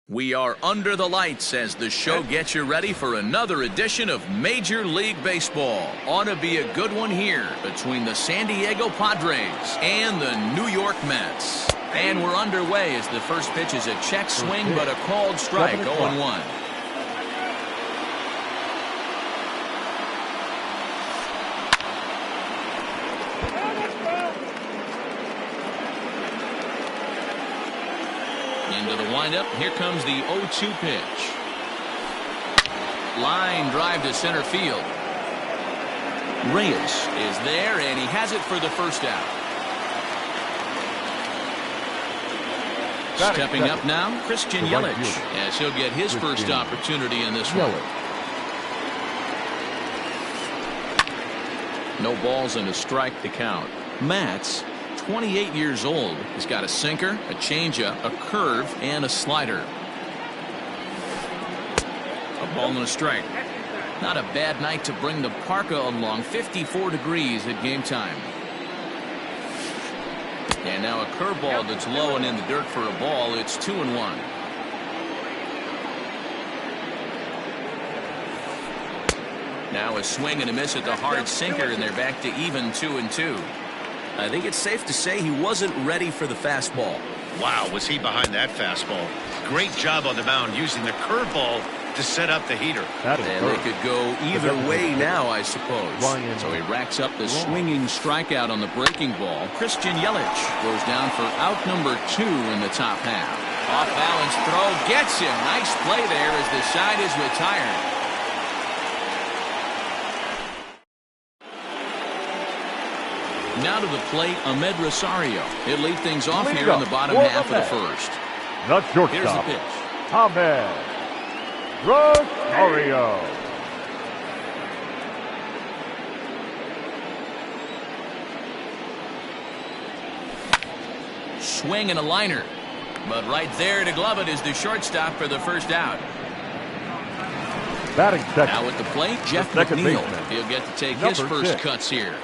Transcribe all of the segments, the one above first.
We are under the lights as the show gets you ready for another edition of Major League Baseball. Ought to be a good one here between the San Diego Padres and the New York Mets. And we're underway as the first pitch is a check swing, but a called strike, 0-1. Into the windup, here comes the 0-2 pitch. Line drive to center field. Reyes is there, and he has it for the first out. Stepping up now, Christian Yelich, as he'll get his first opportunity in this one. No balls and a strike to count. Matz, 28 years old. He's got a sinker, a changeup, a curve, and a slider. A ball and a strike. Not a bad night to bring the parka along. 54 degrees at game time. And now a curveball that's low and in the dirt for a ball. It's 2-1. Now a swing and a miss at the hard sinker, and they're back to even 2-2. I think it's safe to say he wasn't ready for the fastball. Wow, was he behind that fastball. Great job on the mound using the curveball to set up the heater. And they could go either way now, I suppose. So he racks up the swinging strikeout on the breaking ball. Christian Yelich goes down for out number 2 in the top half. Off balance throw gets him. Nice play there as the side is retired. Now to the plate, Ahmed Rosario. He'll lead things off here in the bottom half of the first. The shortstop, here's the pitch. Ahmed Rosario. Swing and a liner. But right there to glove it is the shortstop for the first out. Batting second. Now at the plate, Jeff McNeil. He'll get to take his first cuts here.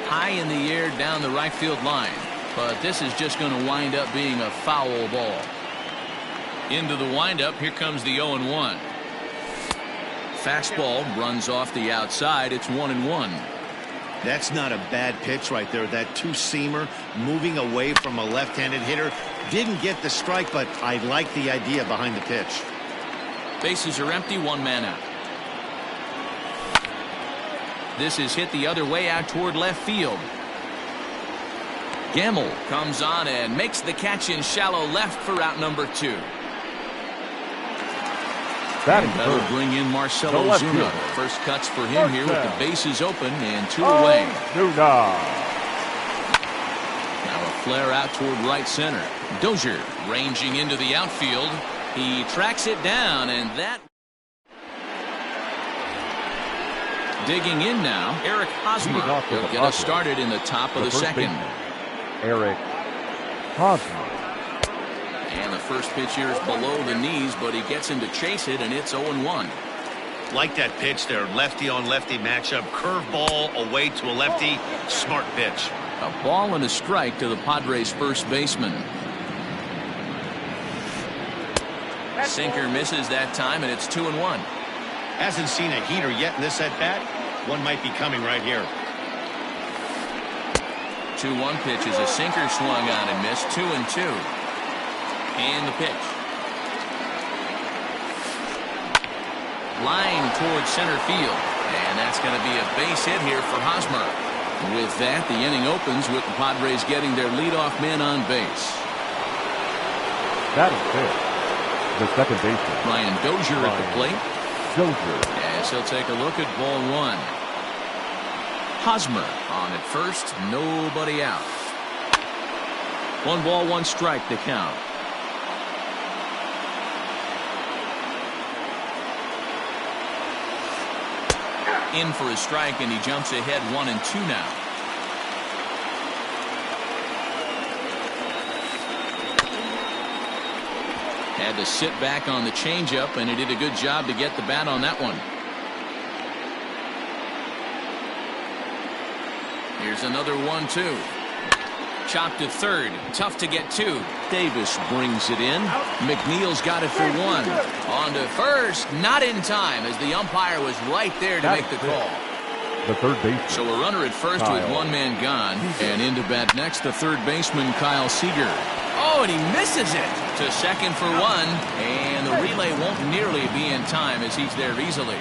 High in the air down the right field line, but this is just going to wind up being a foul ball. Into the windup, here comes the 0-1. Fastball runs off the outside. It's 1-1. That's not a bad pitch right there. That two-seamer moving away from a left-handed hitter. Didn't get the strike, but I like the idea behind the pitch. Bases are empty, one man out. This is hit the other way out toward left field. Gamble comes on and makes the catch in shallow left for out number 2. That'll bring in Marcell Ozuna. First cuts for him here with the bases open and 2 away. Now a flare out toward right center. Dozier ranging into the outfield. He tracks it down, and that. Digging in now, Eric Hosmer. He'll get us started in the top of the second. Eric Hosmer. And the first pitch here is below the knees, but he gets him to chase it, and it's 0-1. Like that pitch there, lefty on lefty matchup. Curveball away to a lefty. Smart pitch. A ball and a strike to the Padres first baseman. Sinker misses that time, and it's 2-1. Hasn't seen a heater yet in this at-bat. One might be coming right here. 2-1 pitch is a sinker swung on and missed. 2-2. And the pitch. Line towards center field. And that's going to be a base hit here for Hosmer. With that, the inning opens with the Padres getting their leadoff man on base. That is good. The second baseman, Ryan Dozier at the plate. As he'll take a look at ball 1. Hosmer on at first, nobody out. 1 ball, 1 strike to count. In for a strike, and he jumps ahead 1-2 now. Had to sit back on the changeup, and he did a good job to get the bat on that one. Here's another 1-2. Chopped to third. Tough to get to. Davis brings it in. McNeil's got it for one. On to first. Not in time as the umpire was right there to make the call. The third baseman. So a runner at first with one man gone. And into bat next, the third baseman, Kyle Seager. Oh, and he misses it to second for one. And the relay won't nearly be in time as he's there easily.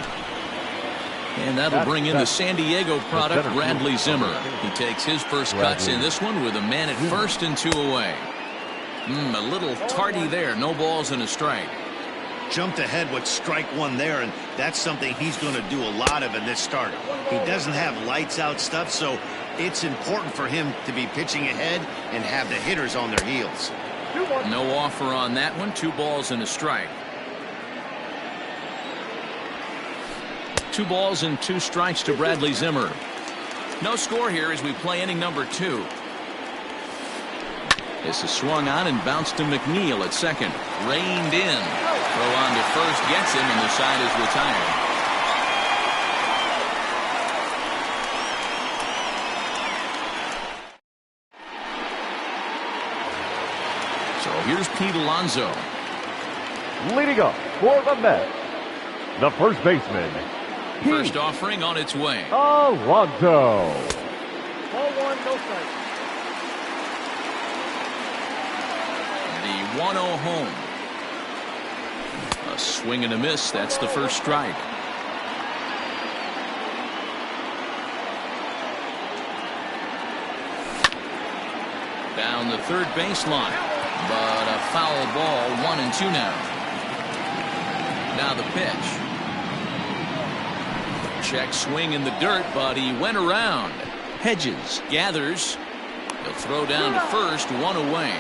And that'll bring in the San Diego product, Bradley Zimmer. He takes his first cuts in this one with a man at first and 2 away. A little tardy there. No balls and a strike. Jumped ahead with strike one there, and that's something he's going to do a lot of in this start. He doesn't have lights out stuff, so it's important for him to be pitching ahead and have the hitters on their heels. No offer on that one. 2 balls and a strike. 2 balls and 2 strikes to Bradley Zimmer. No score here as we play inning number 2. This is swung on and bounced to McNeil at second. Reined in. Throw on to first gets him, and the side is retired. So here's Pete Alonso. Leading up for the Mets, the first baseman, First offering on its way. Alonso. Ball 1, no strike. The 1-0 home. A swing and a miss. That's the first strike. Down the third baseline. But a foul ball. 1-2 now. Now the pitch. Check swing in the dirt, but he went around. Hedges gathers. He'll throw down to first. 1 away.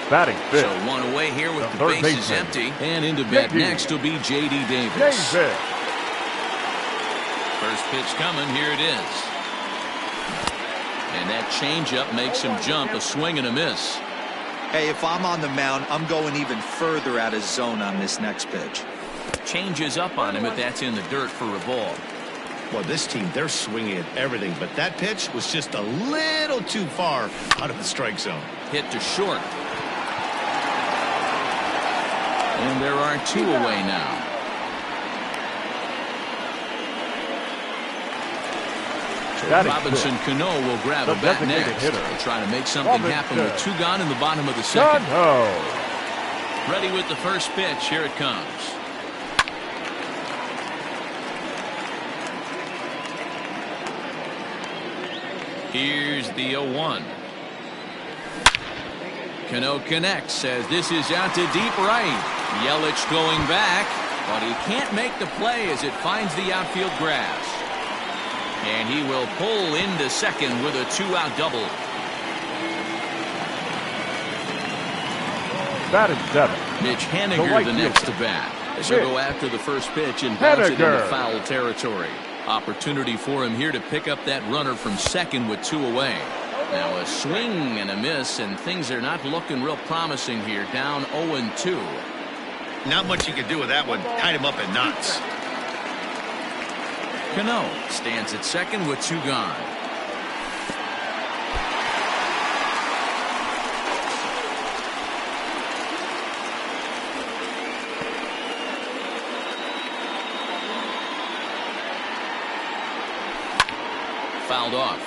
Batting fifth. So 1 away here with the bases empty. And into bat next will be J.D. Davis. First pitch coming. Here it is. And that changeup makes him jump. A swing and a miss. Hey, if I'm on the mound, I'm going even further out of zone on this next pitch. Changes up on him if that's in the dirt for a ball. Well, this team, they're swinging at everything, but that pitch was just a little too far out of the strike zone. Hit to short. And there are 2 away now. So Robinson Cano will grab a bat next. They'll try to make something happen with 2 gone in the bottom of the second. Ready with the first pitch. Here it comes. Here's the 0-1. Cano connects as this is out to deep right. Yelich going back, but he can't make the play as it finds the outfield grass. And he will pull into second with a 2-out double. Batting 7. Mitch Haniger the next to bat. As he'll go after the first pitch and bounce it into foul territory. Opportunity for him here to pick up that runner from second with 2 away. Now a swing and a miss, and things are not looking real promising here. Down 0-2. Not much you can do with that one. Tied him up in knots. Cano stands at second with 2 gone. Fouled off.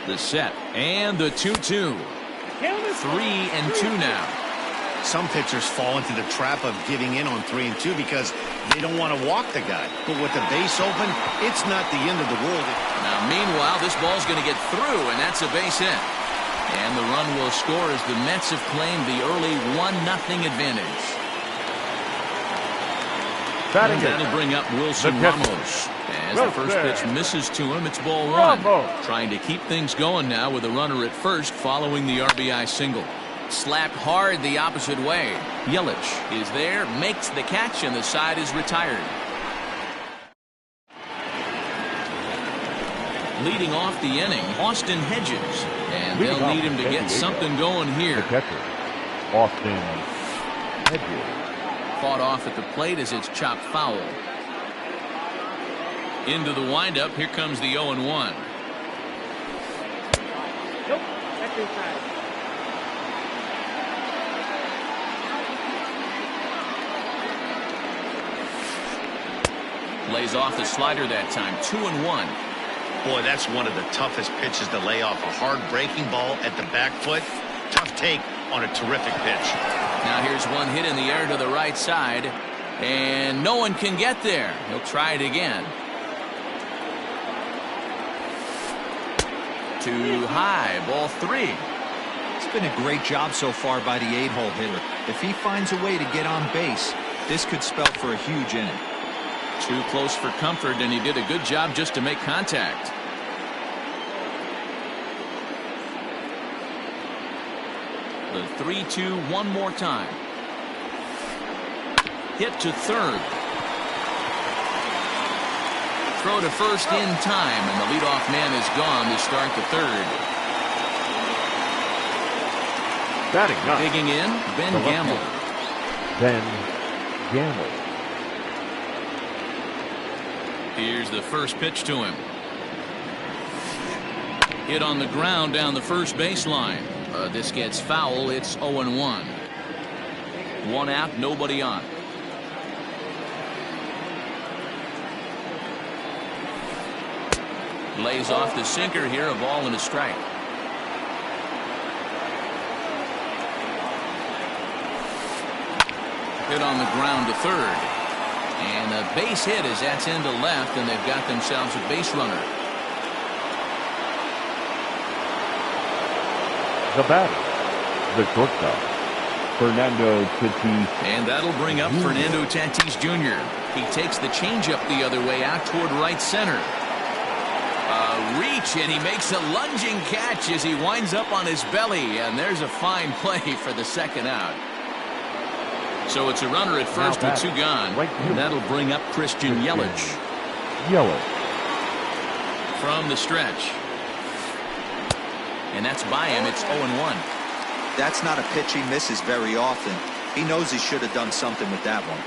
The set and the 2-2. 3-2 now. Some pitchers fall into the trap of giving in on 3-2 because they don't want to walk the guy. But with the base open, it's not the end of the world. Now, meanwhile, this ball's going to get through, and that's a base hit. And the run will score as the Mets have claimed the early 1-0 advantage. That'll bring up Wilson Ramos. As the first pitch misses to him, it's ball 1. Trying to keep things going now with a runner at first following the RBI single. Slapped hard the opposite way. Yelich is there, makes the catch, and the side is retired. Leading off the inning, Austin Hedges. And they'll need him to get something going here. The catcher, Austin Hedges. Fought off at the plate as it's chopped foul. Into the windup. Here comes the 0-1. Nope. That's inside. Lays off the slider that time. 2-1. Boy, that's one of the toughest pitches to lay off. A hard breaking ball at the back foot. Tough take on a terrific pitch. Now here's one hit in the air to the right side. And no one can get there. He'll try it again. Too high. Ball 3. It's been a great job so far by the 8-hole hitter. If he finds a way to get on base, this could spell for a huge inning. Too close for comfort, and he did a good job just to make contact. The 3-2 one more time. Hit to third. Throw to first in time, and the leadoff man is gone to start the third. Batting ninth. Digging in, Ben Gamble. Ben Gamble. Here's the first pitch to him. Hit on the ground down the first baseline. This gets foul. It's 0-1. One out, nobody on. Lays off the sinker here, a ball and a strike. Hit on the ground to third. And a base hit as that's into left, and they've got themselves a base runner. The batter, the shortstop, Fernando Tatis. And that'll bring up Fernando Tatis Jr. He takes the changeup the other way out toward right center. Reach, and he makes a lunging catch as he winds up on his belly, and there's a fine play for the second out. So it's a runner at first with 2 gone. And that'll bring up Christian Yelich. From the stretch. And that's by him. It's 0-1. That's not a pitch he misses very often. He knows he should have done something with that one.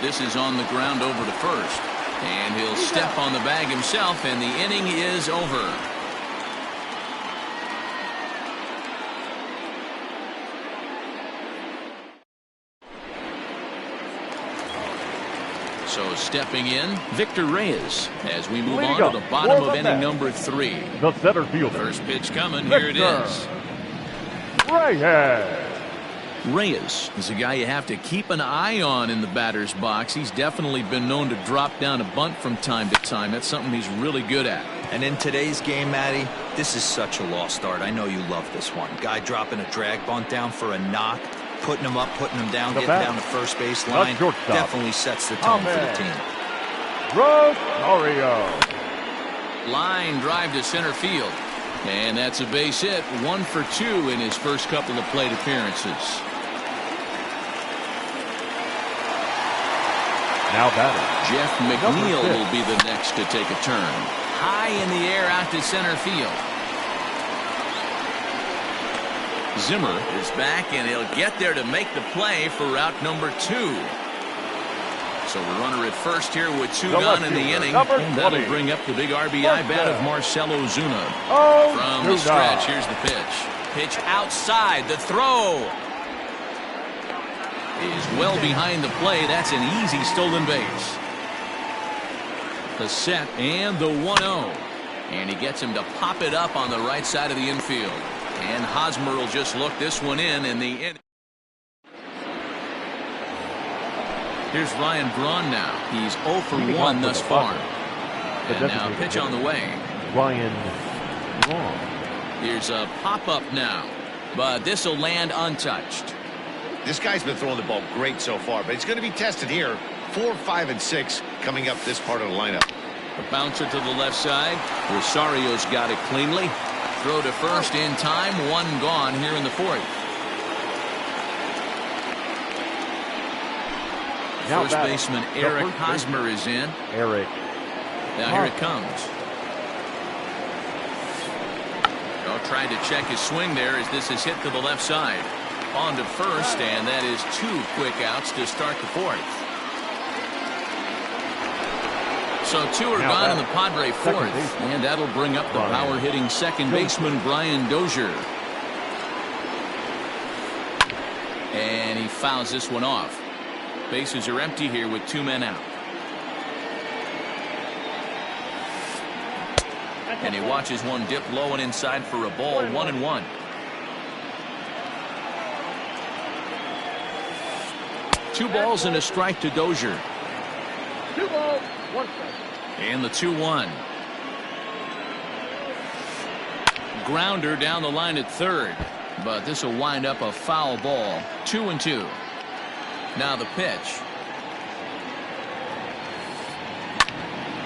This is on the ground over to first. And he'll step on the bag himself, and the inning is over. So stepping in, Victor Reyes, as we move on to the bottom of inning number 3. The center fielder. First pitch coming. Here it is. Reyes is a guy you have to keep an eye on in the batter's box. He's definitely been known to drop down a bunt from time to time. That's something he's really good at. And in today's game, Matty, this is such a lost art. I know you love this one. Guy dropping a drag bunt down for a knock, putting him up, putting him down, getting down the first base line. Definitely sets the tone for the team. Rosario. Line drive to center field. And that's a base hit. 1 for 2 in his first couple of plate appearances. Now batting, Jeff McNeil will be the next to take a turn. High in the air out to center field. Zimmer is back, and he'll get there to make the play for route number 2. So the runner at first here with 2 gone in the inning. And that'll bring up the big RBI bat of Marcell Ozuna. From the stretch, here's the pitch. Pitch outside, the throw is well behind the play. That's an easy stolen base. The set and the 1-0. And he gets him to pop it up on the right side of the infield. And Hosmer will just look this one in the inning. Here's Ryan Braun now. He's 0 for 1 thus far. And now pitch on the way. Ryan Braun. Here's a pop-up now. But this will land untouched. This guy's been throwing the ball great so far, but it's going to be tested here. 4, 5, and 6 coming up this part of the lineup. A bouncer to the left side. Rosario's got it cleanly. Throw to first in time. 1 gone here in the 4th. First baseman Eric Hosmer is in. Now here it comes. Tried to check his swing there as this is hit to the left side. On to first, and that is 2 quick outs to start the 4th. So 2 are gone in the Padre fourth, and that'll bring up the power-hitting second baseman Brian Dozier. And he fouls this one off. Bases are empty here with 2 men out. And he watches one dip low and inside for a ball. 1-1. Two balls and a strike to Dozier. 2 balls, 1 strike. And the 2-1. Grounder down the line at third, but this will wind up a foul ball. 2-2. Now the pitch.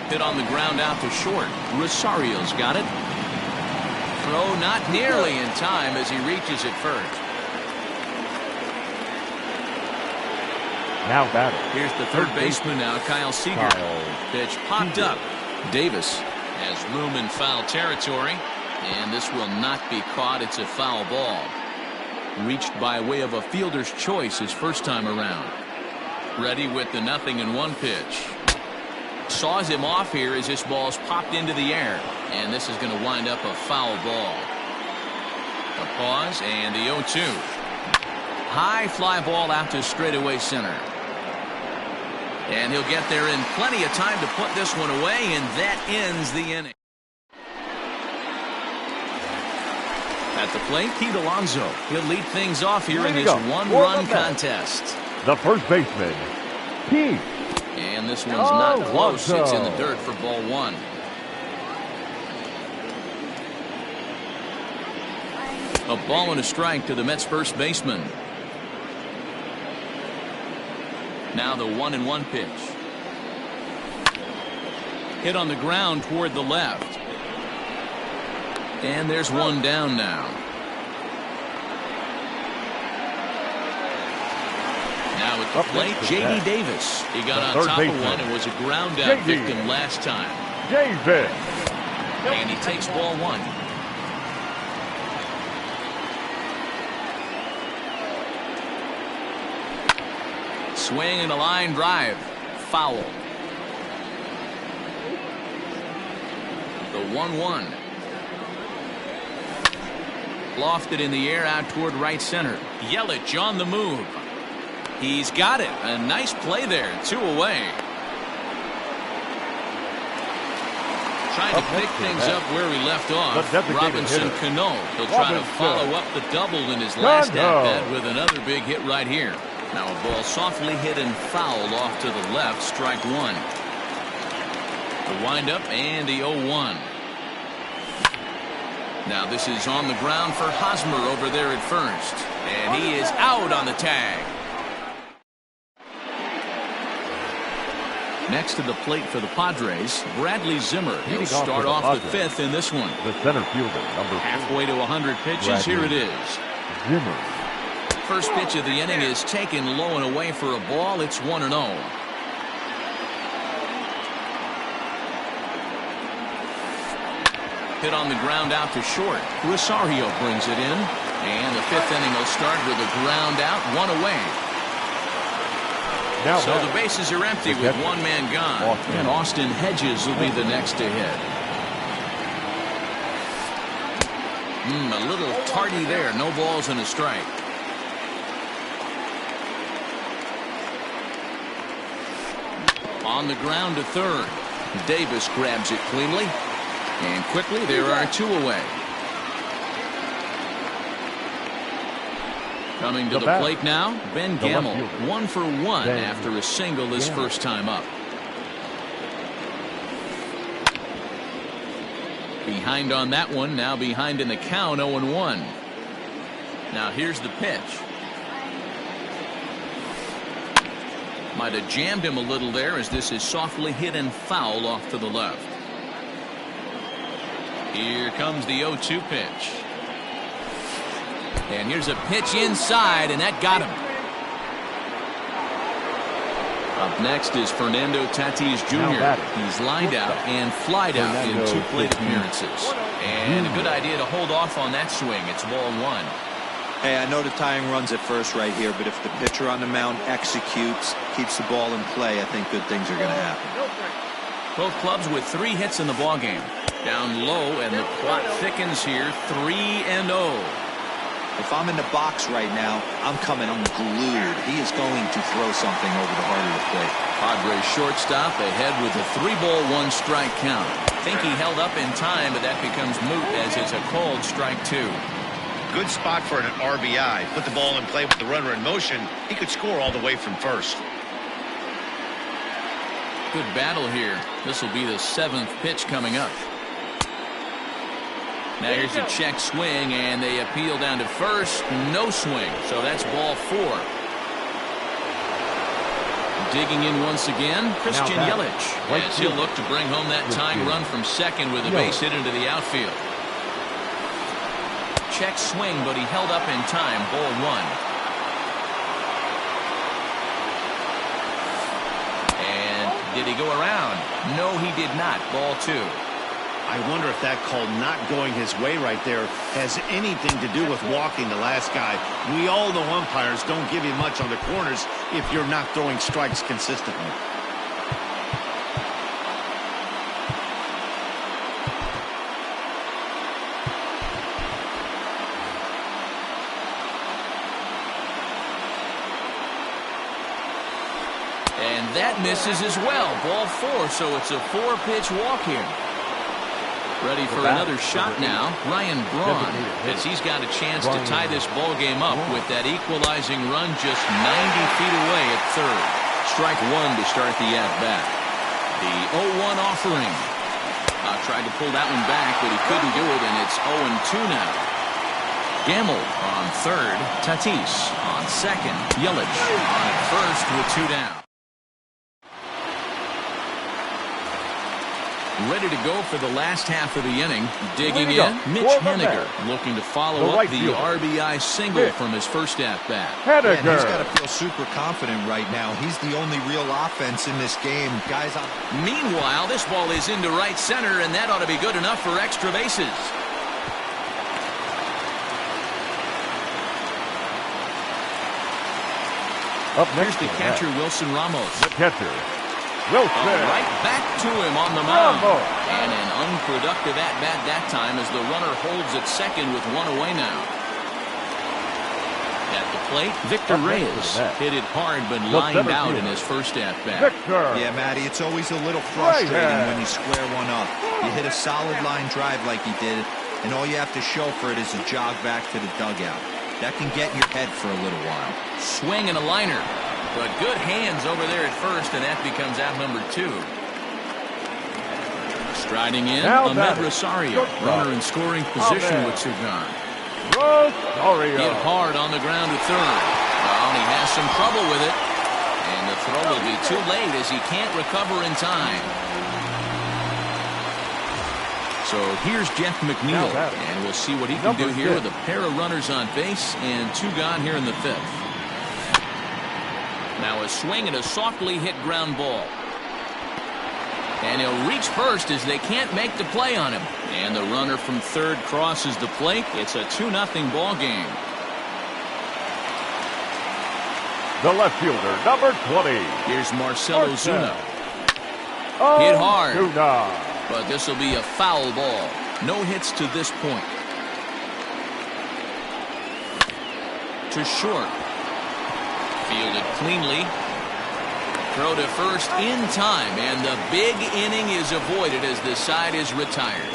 Hit on the ground out to short. Rosario's got it. Throw not nearly in time as he reaches it first. Now batting. Here's the third baseman now, Kyle Seager. Pitch popped up. Davis has room in foul territory, and this will not be caught. It's a foul ball. Reached by way of a fielder's choice his first time around. Ready with the 0-1 pitch. Saws him off here as this ball's popped into the air, and this is going to wind up a foul ball. A pause and the 0-2. High fly ball out to straightaway center. And he'll get there in plenty of time to put this one away, and that ends the inning. At the plate, Pete Alonso. He'll lead things off here in this one-run contest. The first baseman, Pete. And this one's not close. It's in the dirt for ball 1. A ball and a strike to the Mets first baseman. Now the 1-1 pitch. Hit on the ground toward the left. And there's one down now. Now at the plate, J.D. Davis. He got on top of one and was a ground out victim last time. Davis. And he takes ball 1. Swing and a line drive. Foul. The 1-1. Lofted in the air out toward right center. Yelich on the move. He's got it. A nice play there. 2 away. Trying to pick things up where he left off. Robinson Cano. He'll try to follow up the double in his last at-bat with another big hit right here. Now a ball softly hit and fouled off to the left. Strike 1. The windup and the 0-1. Now this is on the ground for Hosmer over there at first. And he is out on the tag. Next to the plate for the Padres, Bradley Zimmer. He'll start off the 5th in this one. The center fielder, number 4. Halfway to 100 pitches. Here it is. Zimmer. First pitch of the inning is taken low and away for a ball. It's 1-0. Hit on the ground out to short. Rosario brings it in. And the 5th inning will start with a ground out, 1 away. Now so the bases are empty with 1 man gone. And Austin Hedges will be the next to hit. A little tardy there. No balls and a strike. On the ground to third. Davis grabs it cleanly. And quickly there are 2 away. Coming to the plate now, Ben Gamel. 1 for 1 after a single his first time up. Behind on that one, now behind in the count, 0-1. Now here's the pitch. Might have jammed him a little there as this is softly hit and foul off to the left. Here comes the 0-2 pitch. And here's a pitch inside, and that got him. Up next is Fernando Tatis Jr. He's lined out and flied out in 2 plate appearances. And a good idea to hold off on that swing. It's ball 1. Hey, I know the tying runs at first right here, but if the pitcher on the mound executes, keeps the ball in play, I think good things are going to happen. Both clubs with 3 hits in the ballgame. Down low, and the plot thickens here. 3-0. If I'm in the box right now, I'm coming unglued. He is going to throw something over the heart of the plate. Padres shortstop ahead with a 3-ball, 1-strike count. Think he held up in time, but that becomes moot as it's a called strike 2. Good spot for an RBI. Put the ball in play with the runner in motion. He could score all the way from first. Good battle here. This will be the 7th pitch coming up. Now here's a check swing, and they appeal down to first. No swing, so that's ball 4. Digging in once again, Christian Yelich, as he'll look to bring home that tying run from second with a base hit into the outfield. Check swing, but he held up in time. Ball 1. And did he go around? No, he did not. Ball 2. I wonder if that call not going his way right there has anything to do with walking the last guy. We all know umpires don't give you much on the corners if you're not throwing strikes consistently. And that misses as well. Ball 4, so it's a 4-pitch walk here. Ready for another shot now. Ryan Braun, as he's got a chance to tie this ball game up with that equalizing run just 90 feet away at third. Strike 1 to start the at-bat. The 0-1 offering. Tried to pull that one back, but he couldn't do it, and it's 0-2 now. Gamble on third. Tatis on second. Yelich on at first with 2 down. Ready to go for the last half of the inning. Digging in, Mitch Haniger looking to follow up the RBI single from his first at-bat. He's got to feel super confident right now. He's the only real offense in this game. Guys, meanwhile, this ball is into right center, and that ought to be good enough for extra bases. Up next, here's the catcher, Wilson Ramos. The catcher, Wilson. Right back to him on the mound. And an unproductive at-bat that time as the runner holds at second with 1 away now. At the plate, Victor Reyes hit it hard but lined out in his first at-bat. Yeah, Matty, it's always a little frustrating when you square one up. You hit a solid line drive like he did, and all you have to show for it is a jog back to the dugout. That can get in your head for a little while. Swing and a liner. But good hands over there at first, and that becomes out number 2. Striding in, Ahmed Rosario. Runner in scoring position with 2 gone. Rosario. Hit hard on the ground to third. Well, he has some trouble with it. And the throw will be too late as he can't recover in time. So here's Jeff McNeil, and we'll see what he can do here with a pair of runners on base and 2 gone here in the 5th. Now a swing and a softly hit ground ball. And he'll reach first as they can't make the play on him. And the runner from third crosses the plate. It's a 2-0 ball game. The left fielder, number 20. Here's Marcell Ozuna. Hit hard. But this will be a foul ball. No hits to this point. To short. Fielded cleanly. Throw to first in time, and the big inning is avoided as the side is retired.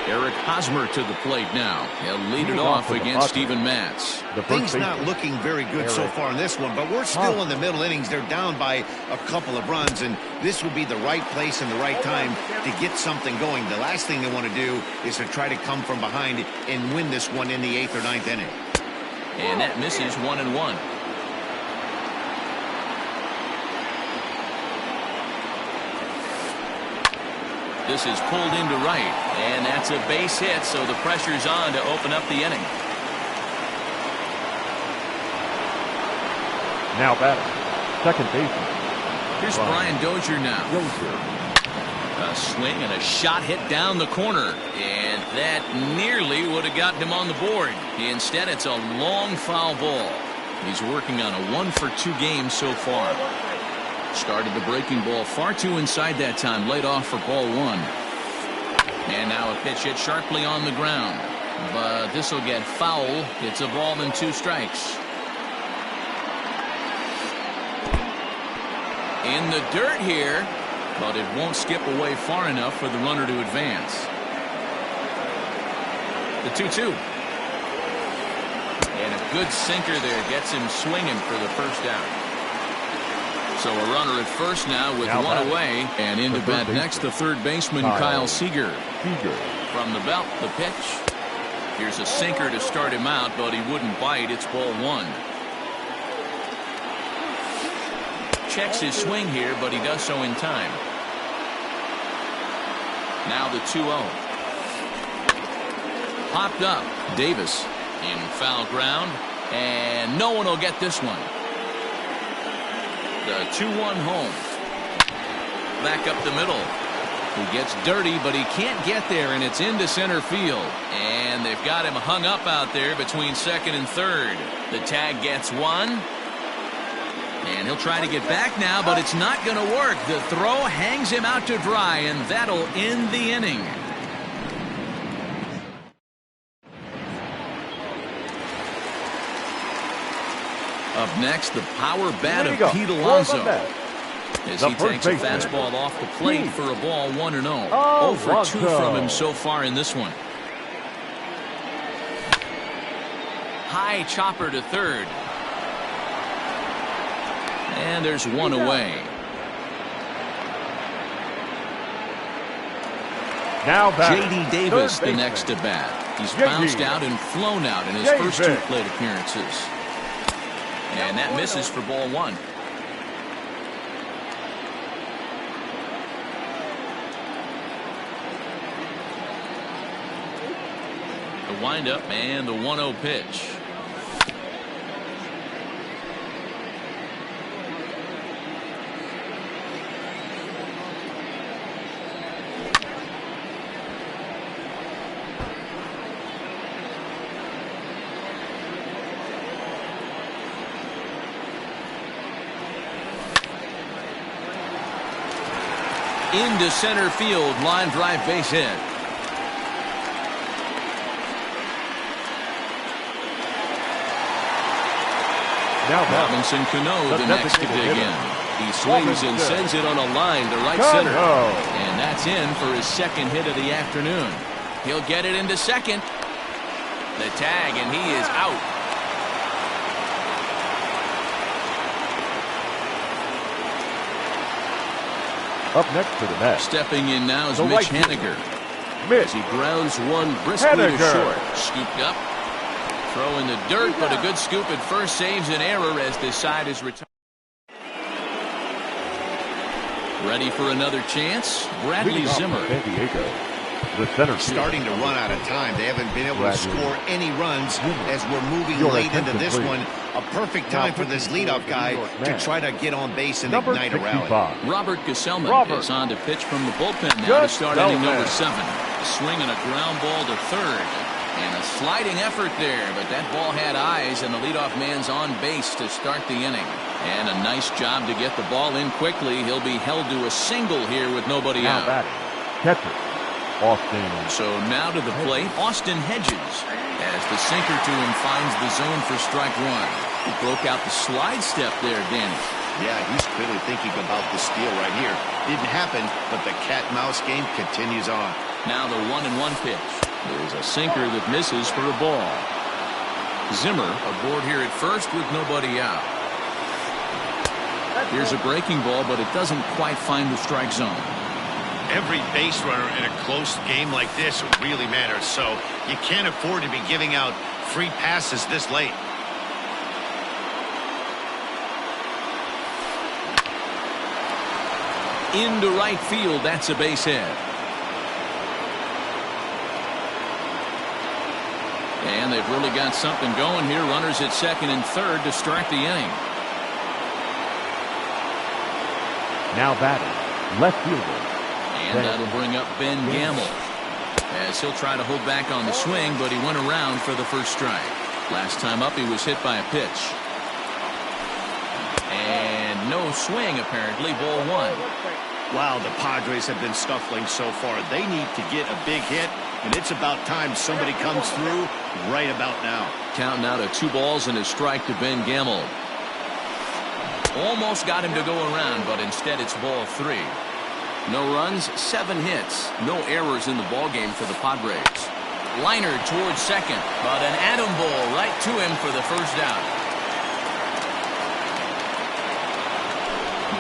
Eric Hosmer to the plate now. He'll lead it off against Steven Matz. Things not looking very good so far in this one, but we're still in the middle innings. They're down by a couple of runs, and this would be the right place and the right time to get something going. The last thing they want to do is to try to come from behind and win this one in the 8th or 9th inning. And that misses 1-1. This is pulled into right, and that's a base hit, so the pressure's on to open up the inning. Now batting, second baseman. Here's Brian Dozier now. A swing and a shot hit down the corner. And that nearly would have gotten him on the board. Instead, it's a long foul ball. He's working on a 1-for-2 game so far. Started the breaking ball far too inside that time. Laid off for ball 1. And now a pitch hit sharply on the ground. But this will get foul. It's a ball and 2 strikes. In the dirt here, but it won't skip away far enough for the runner to advance. The 2-2. And a good sinker there gets him swinging for the first out. So a runner at first now with one away. And in to bat next, the third baseman, Kyle Seager. From the belt, the pitch. Here's a sinker to start him out, but he wouldn't bite. It's ball 1. Checks his swing here, but he does so in time. Now the 2-0. Popped up. Davis in foul ground, and no one will get this one. The 2-1 home. Back up the middle. He gets dirty, but he can't get there, and it's into center field. And they've got him hung up out there between second and third. The tag gets 1. And he'll try to get back now, but it's not going to work. The throw hangs him out to dry, and that'll end the inning. Up next, the power bat of Pete Alonso. As he takes a fastball off the plate for a ball 1-0. 0 for 2 from him so far in this one. High chopper to third. And there's one away. Now J.D. Davis, the next to bat. He's bounced out and flown out in his first 2 plate appearances. And that misses for ball 1. The windup and the 1-0 pitch. Into center field, line drive base hit. Now Robinson Cano the next to dig in. He swings and sends it on a line to right center. And that's in for his second hit of the afternoon. He'll get it into second. The tag, and he is out. Up next to the net. Stepping in now is Mitch Haniger. As he grounds one briskly to short. Scooped up. Throw in the dirt, but a good scoop at first saves an error as this side is retired. Ready for another chance? Bradley Zimmer. San Diego. The center starting to run out of time. They haven't been able to score any runs as we're moving late into this one. A perfect time for this leadoff guy to try to get on base and ignite a rally. Robert Gesellman is on to pitch from the bullpen now to start inning number 7. A swing and a ground ball to third. And a sliding effort there, but that ball had eyes, and the leadoff man's on base to start the inning. And a nice job to get the ball in quickly. He'll be held to a single here with nobody out. Catcher. Austin. So now to the plate, Austin Hedges, as the sinker to him finds the zone for strike 1. He broke out the slide step there, Danny. Yeah, he's clearly thinking about the steal right here. Didn't happen, but the cat-mouse game continues on. Now the 1-1 pitch. There's a sinker that misses for a ball. Zimmer aboard here at first with nobody out. Here's a breaking ball, but it doesn't quite find the strike zone. Every base runner in a close game like this really matters, so you can't afford to be giving out free passes this late. Into right field, that's a base hit. And they've really got something going here. Runners at second and third to start the inning. Now batting, left fielder. that'll bring up Ben Gamble, as he'll try to hold back on the swing, but he went around for the first strike. Last time up, he was hit by a pitch. And no swing, apparently. Ball one. Wow, the Padres have been scuffling so far. They need to get a big hit, and it's about time somebody comes through right about now. Counting out a 2 balls and a strike to Ben Gamble. Almost got him to go around, but instead it's ball 3. No runs, 7 hits, no errors in the ballgame for the Padres. Liner towards second, but an atom ball right to him for the first out.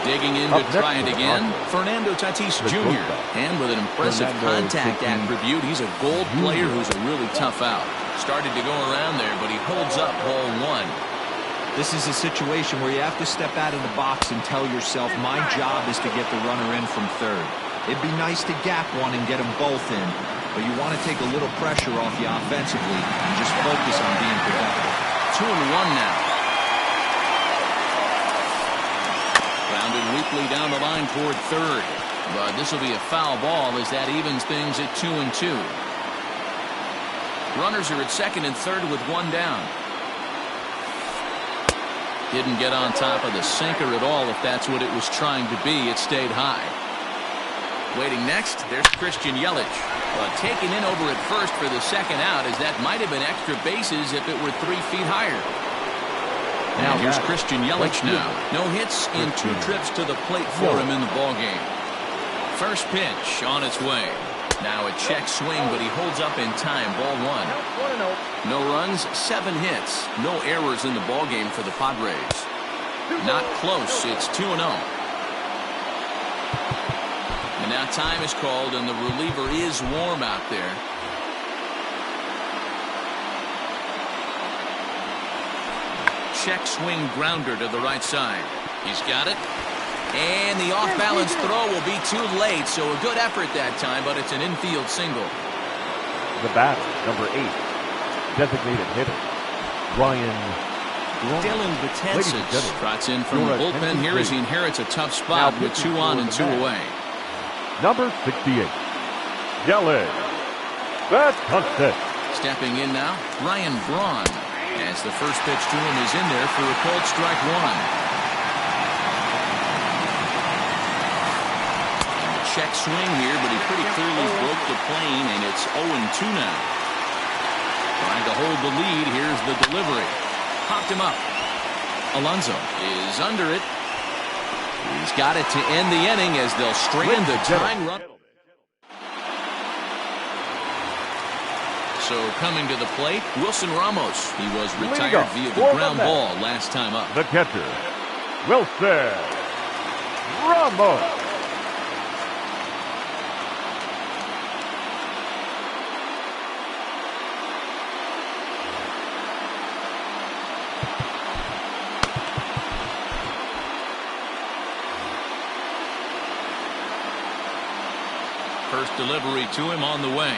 Digging in to try it again, Fernando Tatis Jr. And with an impressive contact attribute, he's a gold player who's a really tough out. Started to go around there, but he holds up ball 1. This is a situation where you have to step out of the box and tell yourself, my job is to get the runner in from third. It'd be nice to gap one and get them both in, but you want to take a little pressure off you offensively and just focus on being productive. 2-1 now. Grounded weakly down the line toward third, but this will be a foul ball as that evens things at 2-2. Runners are at second and third with 1 down. Didn't get on top of the sinker at all, if that's what it was trying to be. It stayed high. Waiting next, there's Christian Yelich. But taken in over at first for the second out, as that might have been extra bases if it were 3 feet higher. Now here's Christian Yelich now. No hits in 2 trips to the plate for him in the ballgame. First pitch on its way. Now a check swing, but he holds up in time. Ball 1. No runs, 7 hits. No errors in the ballgame for the Padres. Not close. It's 2-0. And now time is called, and the reliever is warm out there. Check swing grounder to the right side. He's got it. And the off-balance throw will be too late, so a good effort that time, but it's an infield single. The batter, number 8, designated hitter, Ryan Dylan Betances trots in from the bullpen here as he inherits a tough spot with 2 on and 2 away. Number 68, Yelich Betances. Stepping in now, Ryan Braun, as the first pitch to him is in there for a called strike 1. Check swing here, but he pretty clearly broke the plane, and it's 0-2 now. Trying to hold the lead. Here's the delivery. Popped him up. Alonso is under it. He's got it to end the inning as they'll strand the tying run. So coming to the plate, Wilson Ramos. He was retired via the ground ball last time up. The catcher, Wilson Ramos. First delivery to him on the way.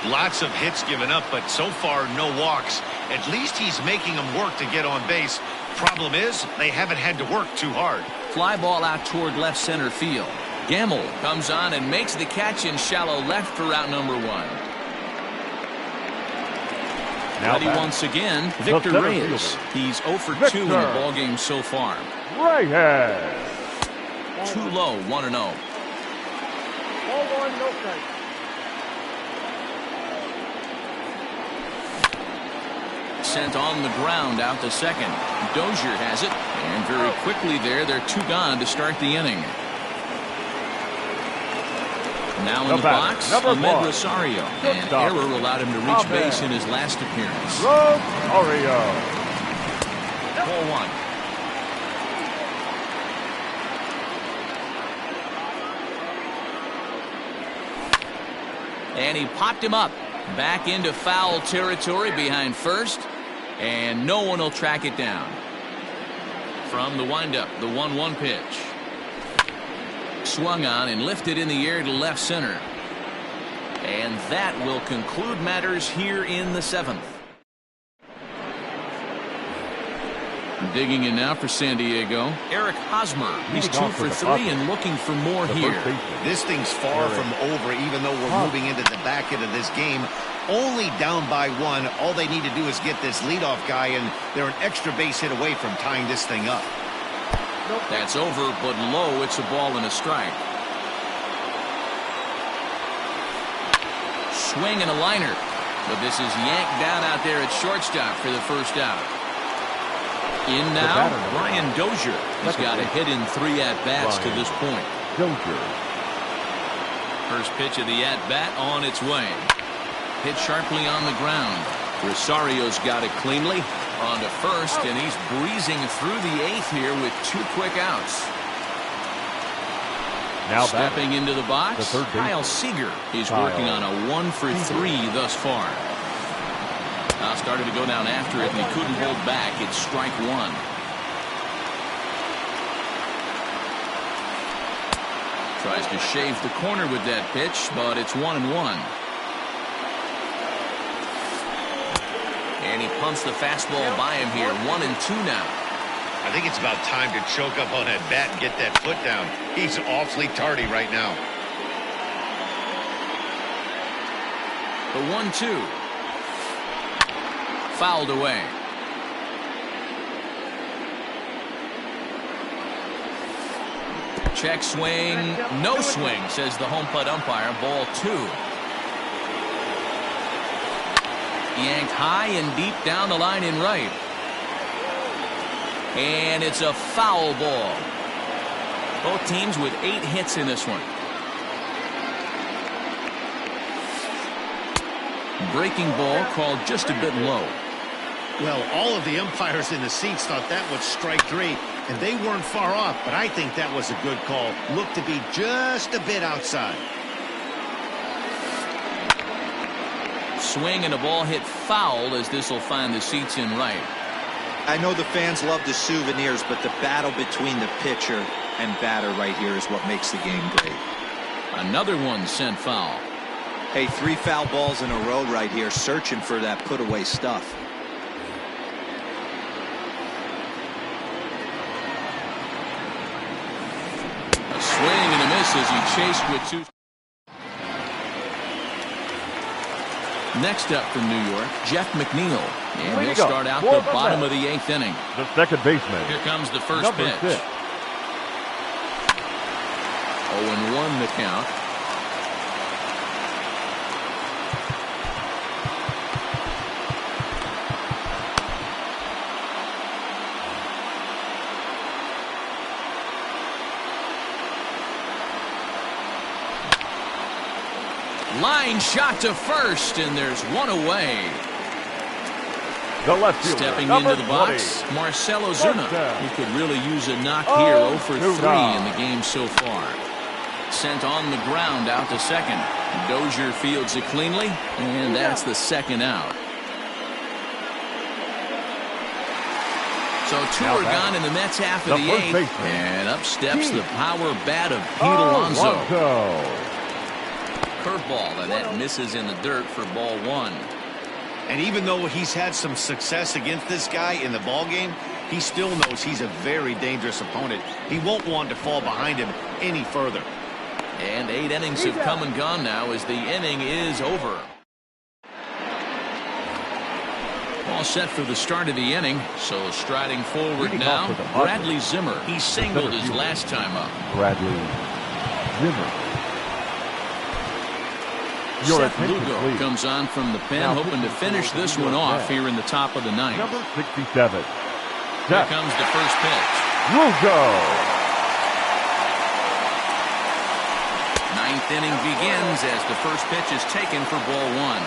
Lots of hits given up, but so far no walks. At least he's making them work to get on base. Problem is, they haven't had to work too hard. Fly ball out toward left center field. Gamble comes on and makes the catch in shallow left for out number 1. Now ready once again, Victor Reyes. He's 0 for 2 in the ballgame so far. Reyes. Too low, 1-0. Ball 1, no strike. Sent on the ground out to second. Dozier has it, and very quickly they're 2 gone to start the inning. Now in the box, Ahmed Rosario. An error allowed him to reach base in his last appearance. Rosario. Ball 1. And he popped him up back into foul territory behind first, and no one will track it down. From the windup, the 1-1 pitch. Swung on and lifted in the air to left center. And that will conclude matters here in the 7th. Digging in now for San Diego, Eric Hosmer. He's 2 for 3 and looking for more here. This thing's far from over, even though we're moving into the back end of this game. Only down by 1. All they need to do is get this leadoff guy, and they're an extra base hit away from tying this thing up. That's over, but low. It's a ball and a strike. Swing and a liner. But this is yanked down out there at shortstop for the first out. In now, Brian Dozier. He's got a hit in 3 at-bats to this point. Dozier. First pitch of the at-bat on its way. Hit sharply on the ground. Rosario's got it cleanly. On to first, and he's breezing through the 8th here with 2 quick outs. Now stepping into the box, Kyle Seager. He's working on a 1 for 3 thus far. Now started to go down after it, and he couldn't hold back. It's strike 1. Tries to shave the corner with that pitch, but it's 1-1. And he pumps the fastball by him here. 1-2 now. I think it's about time to choke up on that bat and get that foot down. He's awfully tardy right now. The 1-2. Fouled away. Check swing. No swing, says the home plate umpire. Ball 2. Yanked high and deep down the line in right. And it's a foul ball. Both teams with 8 hits in this one. Breaking ball called just a bit low. Well, all of the umpires in the seats thought that was strike 3, and they weren't far off, but I think that was a good call. Looked to be just a bit outside. Swing and a ball hit foul as this will find the seats in right. I know the fans love the souvenirs, but the battle between the pitcher and batter right here is what makes the game great. Another one sent foul. Hey, 3 foul balls in a row right here, searching for that put-away stuff. A swing and a miss as he chased with 2. Next up from New York, Jeff McNeil. And he'll start out the bottom of the 8th inning. The second baseman. Here comes the first pitch. 0-1 the count. Line shot to first, and there's one away. The left fielder, stepping into the box, 20. Marcell Ozuna, who could really use a knock here. 0 for 3 in the game so far. Sent on the ground out to second. Dozier fields it cleanly, and that's the second out. So 2 are gone in the Mets half of the 8th, and up steps the power bat of Pete Alonso. Curveball, and that misses in the dirt for ball 1. And even though he's had some success against this guy in the ball game, he still knows he's a very dangerous opponent. He won't want to fall behind him any further. And 8 innings have come and gone now as the inning is over. All set for the start of the inning. So striding forward now, Bradley Zimmer. He singled his last time up. Bradley Zimmer. Seth Lugo comes on from the pen, hoping to finish this one off here in the top of the 9th. Number 67. Here comes the first pitch. Lugo. 9th inning begins as the first pitch is taken for ball 1.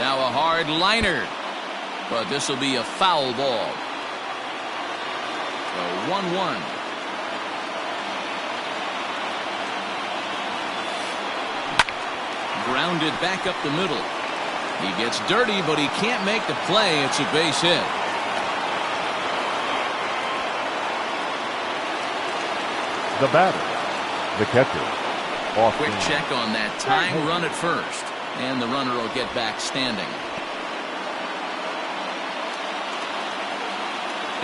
Now a hard liner, but this will be a foul ball. So 1-1. Grounded back up the middle. He gets dirty, but he can't make the play. It's a base hit. The batter, the catcher, Quick check on that tying run at first. And the runner will get back standing.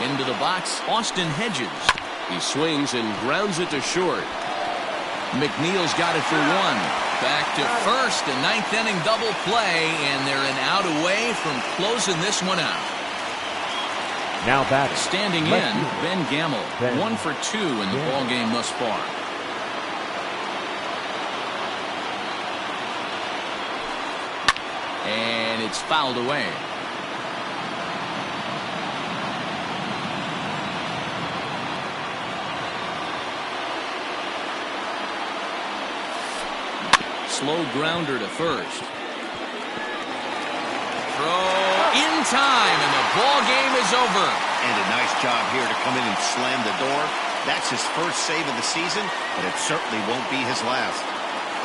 Into the box, Austin Hedges. He swings and grounds it to short. McNeil's got it for one. Back to first, a ninth inning double play, and they're an out away from closing this one out. Now batting. Standing in, Ben Gamel. 1 for 2 in the ball game thus far. And it's fouled away. Slow grounder to first. Throw in time, and the ball game is over. And a nice job here to come in and slam the door. That's his first save of the season, but it certainly won't be his last.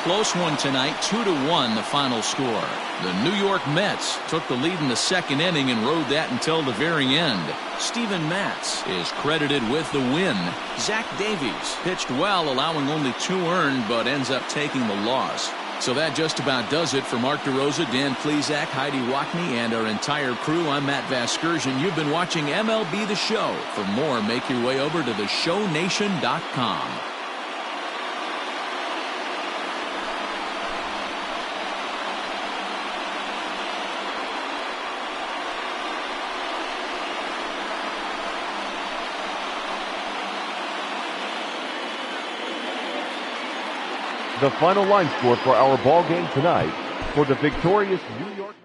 Close one tonight, 2-1 the final score. The New York Mets took the lead in the second inning and rode that until the very end. Steven Matz is credited with the win. Zach Davies pitched well, allowing only 2 earned, but ends up taking the loss. So that just about does it for Mark DeRosa, Dan Plesac, Heidi Wackney, and our entire crew. I'm Matt Vasgersian. You've been watching MLB The Show. For more, make your way over to theshownation.com. The final line score for our ball game tonight for the victorious New York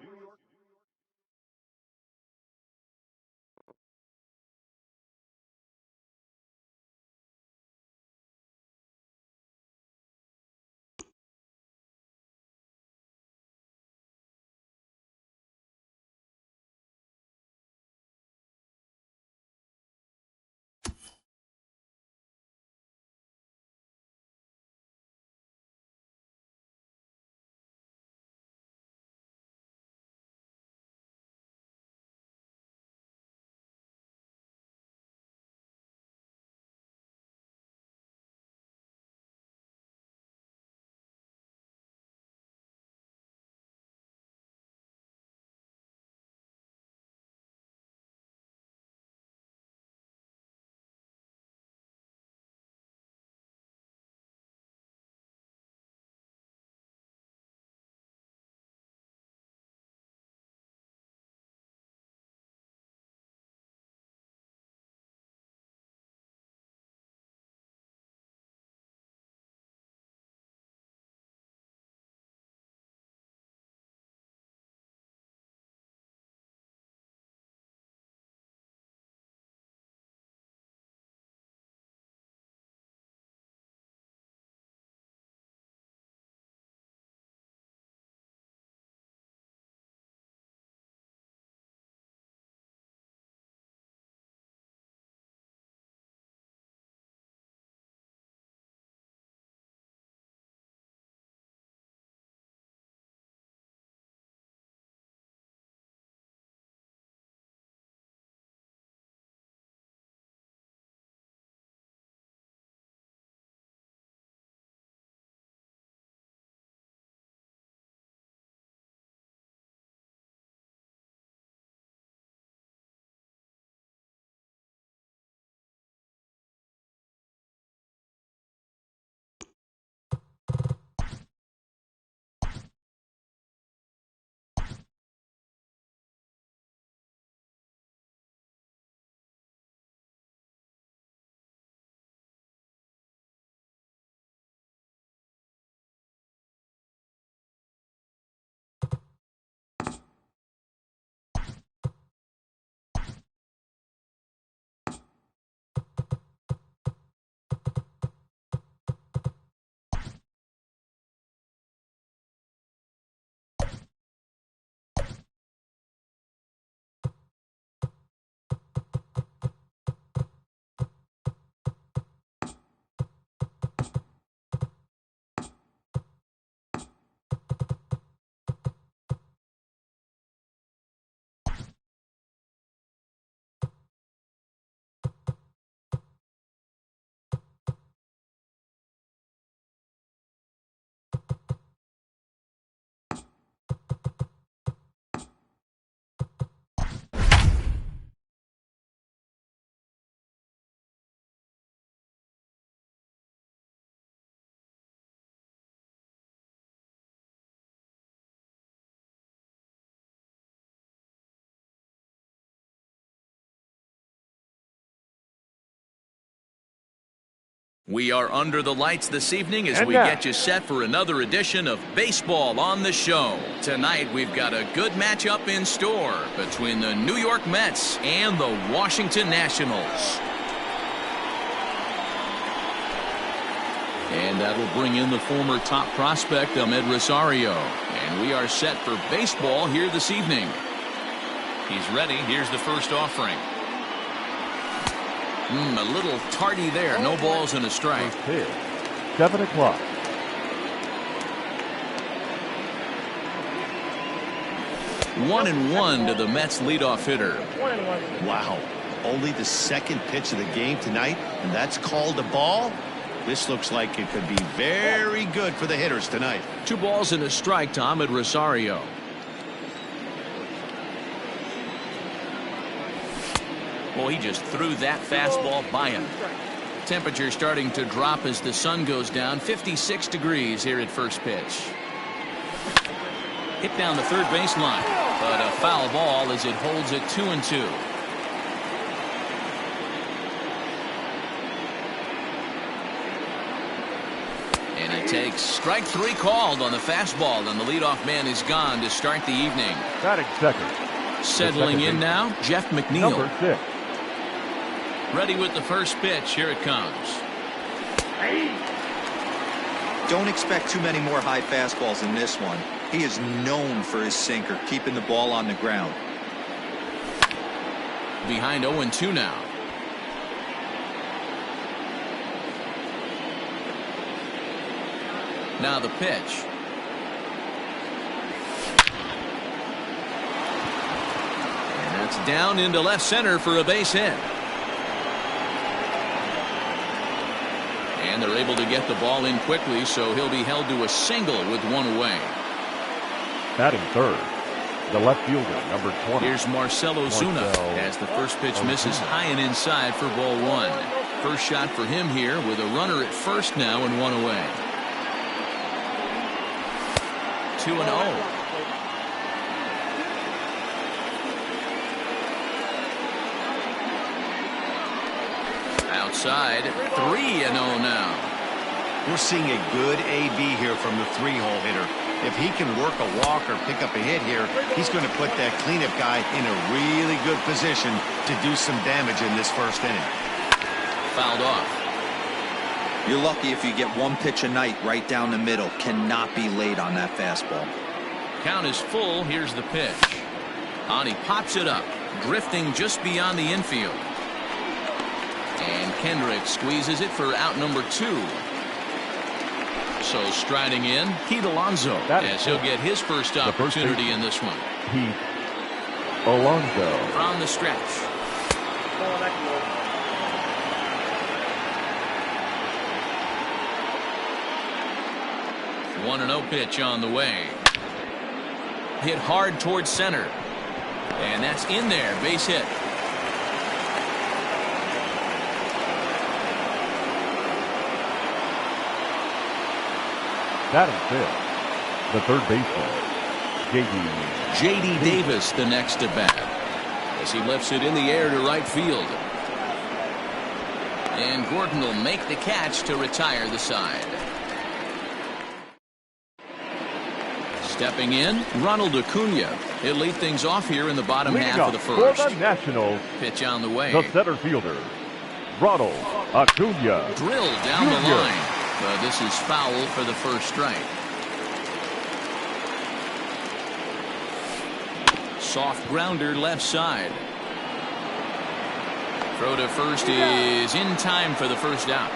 We are under the lights this evening as we now, get you set for another edition of Baseball on the Show. Tonight we've got a good matchup in store between the New York Mets and the Washington Nationals. And that'll bring in the former top prospect Amed Rosario. And we are set for baseball here this evening. He's ready. Here's the first offering. A little tardy there. No balls and a strike. 7 o'clock. One and one to the Mets leadoff hitter. Wow. Only the second pitch of the game tonight, and that's called a ball. This looks like it could be very good for the hitters tonight. 2 balls and a strike to Amed Rosario. Well, he just threw that fastball by him. Temperature starting to drop as the sun goes down. 56 degrees here at first pitch. Hit down the third baseline, but a foul ball as it holds it 2-2. And he takes strike 3 called on the fastball, and the leadoff man is gone to start the evening. Batting second. Settling in now, Jeff McNeil. Number 6. Ready with the first pitch. Here it comes. Don't expect too many more high fastballs in this one. He is known for his sinker, keeping the ball on the ground. Behind 0-2 now. Now the pitch. And that's down into left center for a base hit. And they're able to get the ball in quickly, so he'll be held to a single with 1 away. Batting third, the left fielder, number 20. Here's Marcell Ozuna as the first pitch misses high and inside for ball 1. First shot for him here with a runner at first now and 1 away. 2-0. Outside, 3-0 now. We're seeing a good AB here from the 3-hole hitter. If he can work a walk or pick up a hit here, he's going to put that cleanup guy in a really good position to do some damage in this first inning. Fouled off. You're lucky if you get 1 pitch a night right down the middle. Cannot be late on that fastball. Count is full. Here's the pitch. And he pops it up, drifting just beyond the infield. And Kendrick squeezes it for out number 2. So striding in, Pete Alonso, as he'll get his first opportunity in this one. Pete Alonso. From the stretch. 1-0 pitch on the way. Hit hard towards center. And that's in there. Base hit. Batting fifth, the third baseman, J.D. Davis, the next at bat, as he lifts it in the air to right field. And Gordon will make the catch to retire the side. Stepping in, Ronald Acuna. He'll lead things off here in the bottom half of the first. For the Nationals, pitch on the way. the center fielder, Ronald Acuna. Drilled down the line. But this is foul for the first strike. Soft grounder left side. Throw to first is in time for the first out.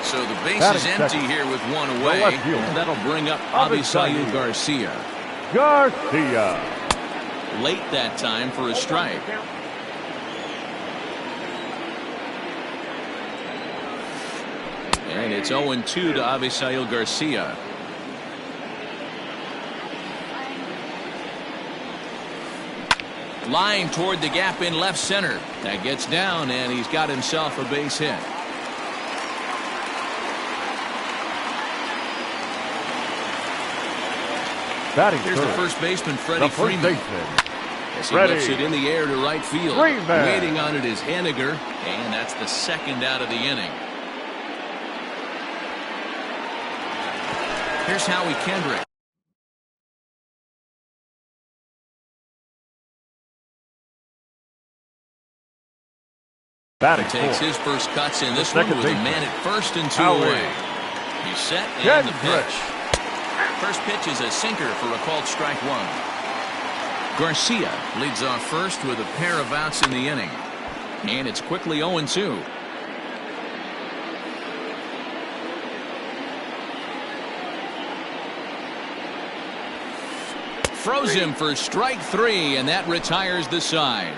So the base is empty here with 1 away. And that'll bring up Avisail Garcia. Late that time for a strike. And it's 0-2 to Avisail Garcia. Line toward the gap in left center. That gets down, and he's got himself a base hit. Batting Here's third, the first baseman, Freddie Freeman. As he lifts it in the air to right field. Waiting on it is Haniger, and that's the second out of the inning. Here's Howie Kendrick. He takes his first cuts in this one with a man at first and 2 away. He's set and the pitch. First pitch is a sinker for a called strike 1. Garcia leads off first with a pair of outs in the inning. And it's quickly 0-2. Throws him for strike 3, and that retires the side.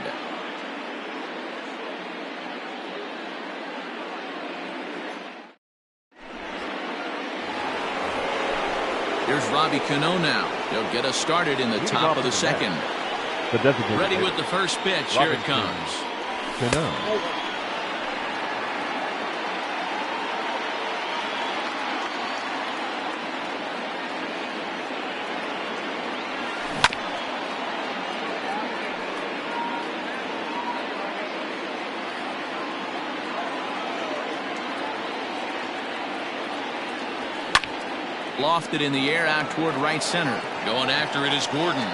Here's Robbie Cano now. He'll get us started in the top of the second. Ready with the first pitch. Here it comes. Cano. Lofted in the air out toward right center. Going after it is Gordon.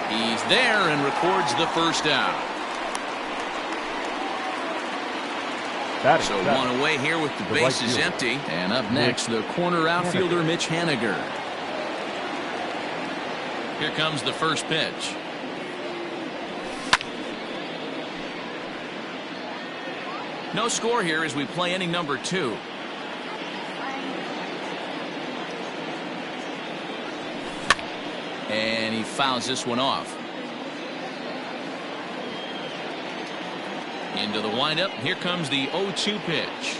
He's there and records the first out. So one away here with the bases empty. And up next, the corner outfielder Mitch Haniger. Here comes the first pitch. No score here as we play inning number 2. And he fouls this one off. Into the windup. Here comes the 0-2 pitch.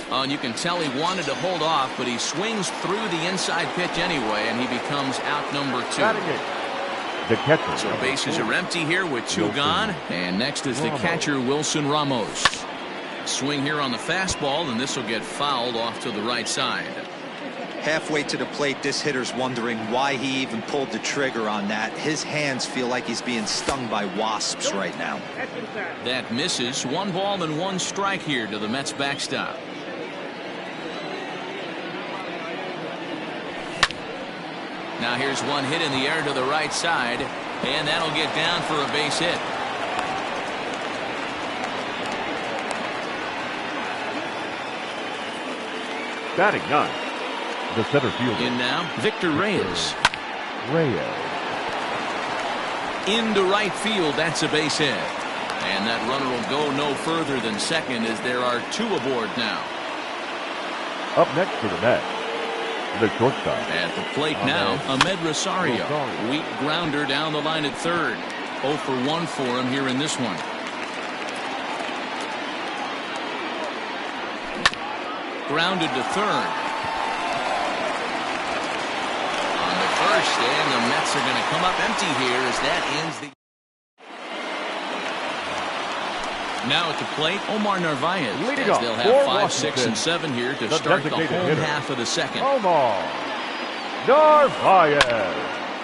And you can tell he wanted to hold off, but he swings through the inside pitch anyway, and he becomes out number 2. The catcher. So bases are empty here with 2 gone. And next is the catcher, Wilson Ramos. Swing here on the fastball, and this will get fouled off to the right side. Halfway to the plate, this hitter's wondering why he even pulled the trigger on that. His hands feel like he's being stung by wasps right now. That misses. 1 ball and 1 strike here to the Mets backstop. Now here's one hit in the air to the right side, and that'll get down for a base hit. Batting 9. The center fielder. In now, Victor Reyes. Into right field. That's a base hit. And that runner will go no further than second as there are 2 aboard now. Up next for the Mets, the shortstop. At the plate now, Ahmed Rosario. Weak grounder down the line at third. 0 for 1 for him here in this one. Grounded to third. First, and the Mets are going to come up empty here as that ends the. Now at the plate, Omar Narvaez. As they'll have 5, 6, and 7 here to start the home half of the second. Omar Narvaez.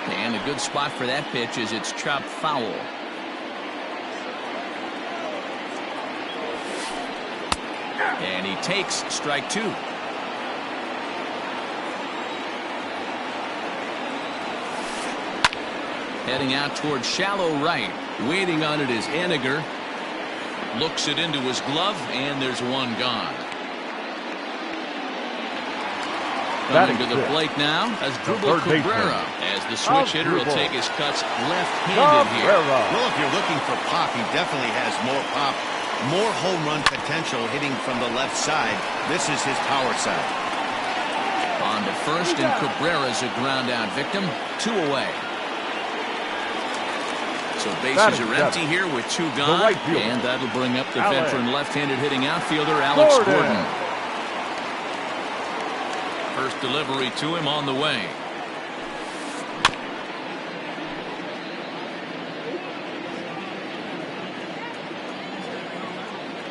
And a good spot for that pitch as it's chopped foul. And he takes strike 2. Heading out toward shallow right. Waiting on it is Haniger. Looks it into his glove, and there's 1 gone. Coming to the plate now as Dribble Cabrera. As the switch hitter will take his cuts left-handed here. Well, if you're looking for pop, he definitely has more pop, more home run potential hitting from the left side. This is his power side. On to first, and Cabrera's a ground-out victim. 2 away. So bases are empty here with 2 gone, and that'll bring up the veteran left-handed hitting outfielder Alex Gordon. First delivery to him on the way.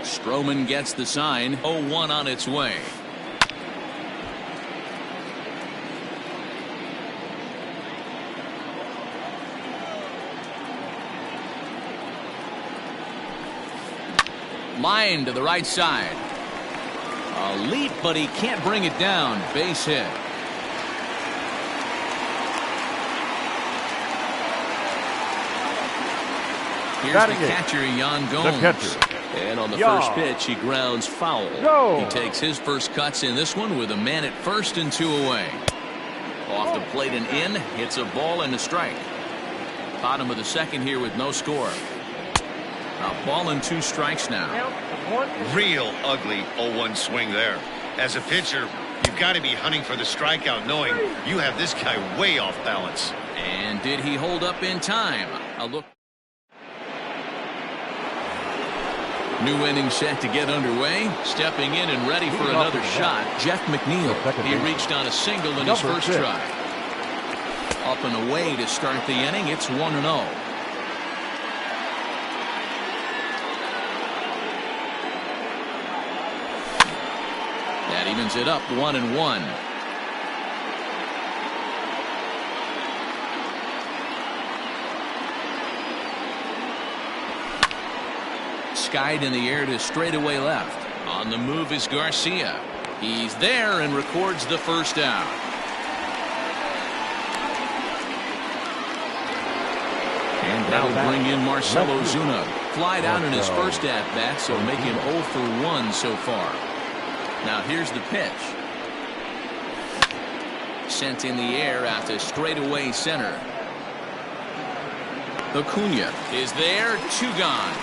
Stroman gets the sign. 0-1 on its way. Line to the right side. A leap, but he can't bring it down. Base hit. Here's the catcher, Yan Gomes. And on the first pitch, he grounds foul. He takes his first cuts in this one with a man at first and 2 away. Off the plate and in. Hits a ball and a strike. Bottom of the second here with no score. A ball and 2 strikes now. Real ugly 0-1 swing there. As a pitcher, you've got to be hunting for the strikeout, knowing you have this guy way off balance. And did he hold up in time? A look. New inning set to get underway. Stepping in and ready for another shot, Jeff McNeil. He reached on a single in his first try. Up and away to start the inning. It's 1-0. That evens it up 1-1. Skied in the air to straightaway left. On the move is Garcia. He's there and records the first down. And that'll bring in Marcell Ozuna. Fly down in his first at-bat, so make him 0 for 1 so far. Now here's the pitch. Sent in the air out to straightaway center. Acuna is there. 2 gone.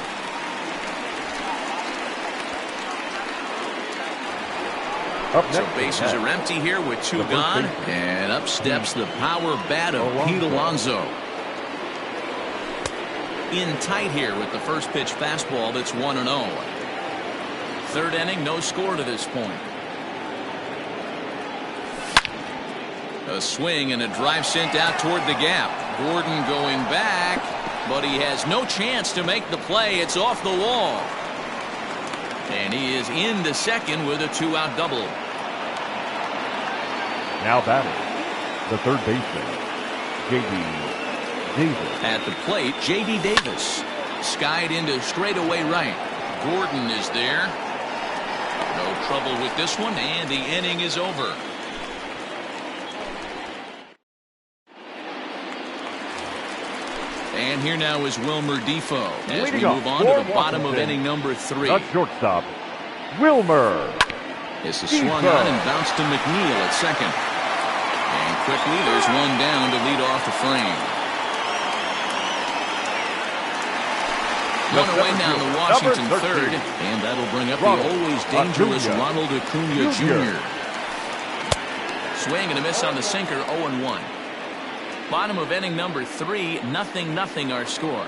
So bases are empty here with 2 gone. And up steps the power bat of Pete Alonso. In tight here with the first pitch fastball. That's 1-0. Third inning, no score to this point. A swing and a drive sent out toward the gap. Gordon going back, but he has no chance to make the play. It's off the wall. And he is into second with a 2-out double. Now batting, the third baseman, J.D. Davis. At the plate, J.D. Davis. Skied into straightaway right. Gordon is there. No trouble with this one, and the inning is over. And here now is Wilmer Difo as we move on to the bottom of inning number 3. The shortstop, Wilmer. This is swung on and bounced to McNeil at second. And quickly there's one down to lead off the frame. One away now to Washington third, and that'll bring up the always dangerous Ronald Acuna Jr. Swing and a miss on the sinker, 0-1. Bottom of inning number 3, 0-0 our score.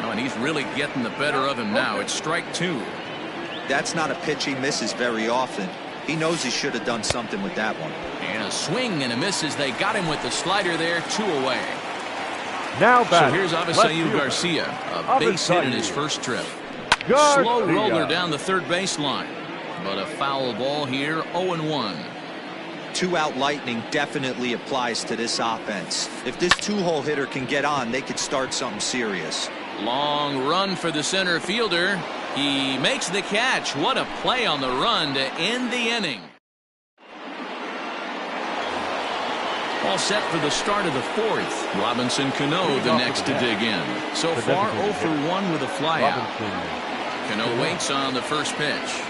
Oh, and he's really getting the better of him now. It's strike 2. That's not a pitch he misses very often. He knows he should have done something with that one. And a swing and a miss as they got him with the slider there, 2 away. Now so here's Avisail Garcia, a base hit in his first trip. Slow roller down the third baseline, but a foul ball here, 0-1. 2-out lightning definitely applies to this offense. If this 2-hole hitter can get on, they could start something serious. Long run for the center fielder. He makes the catch. What a play on the run to end the inning. All set for the start of the 4th. Robinson Cano the next to dig in. So far 0 for 1 with a flyout. Cano waits on the first pitch.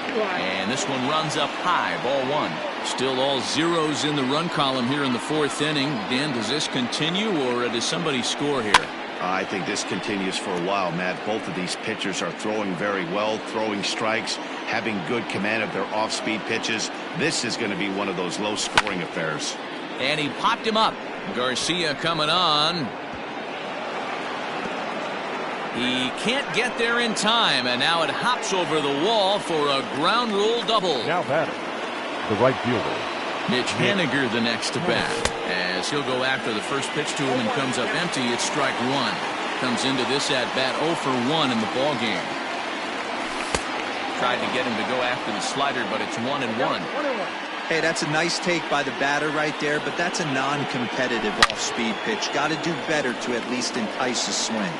And this one runs up high, ball 1. Still all zeros in the run column here in the 4th inning. Dan, does this continue or does somebody score here? I think this continues for a while, Matt. Both of these pitchers are throwing very well, throwing strikes, having good command of their off-speed pitches. This is going to be one of those low-scoring affairs. And he popped him up. Garcia coming on. He can't get there in time, and now it hops over the wall for a ground rule double. Now batting, the right fielder, Mitch Haniger the next to bat, as he'll go after the first pitch to him and comes up empty. It's strike 1. Comes into this at bat 0 for 1 in the ball game. Tried to get him to go after the slider, but it's 1-1. Hey, that's a nice take by the batter right there, but that's a non-competitive off-speed pitch. Got to do better to at least entice a swing.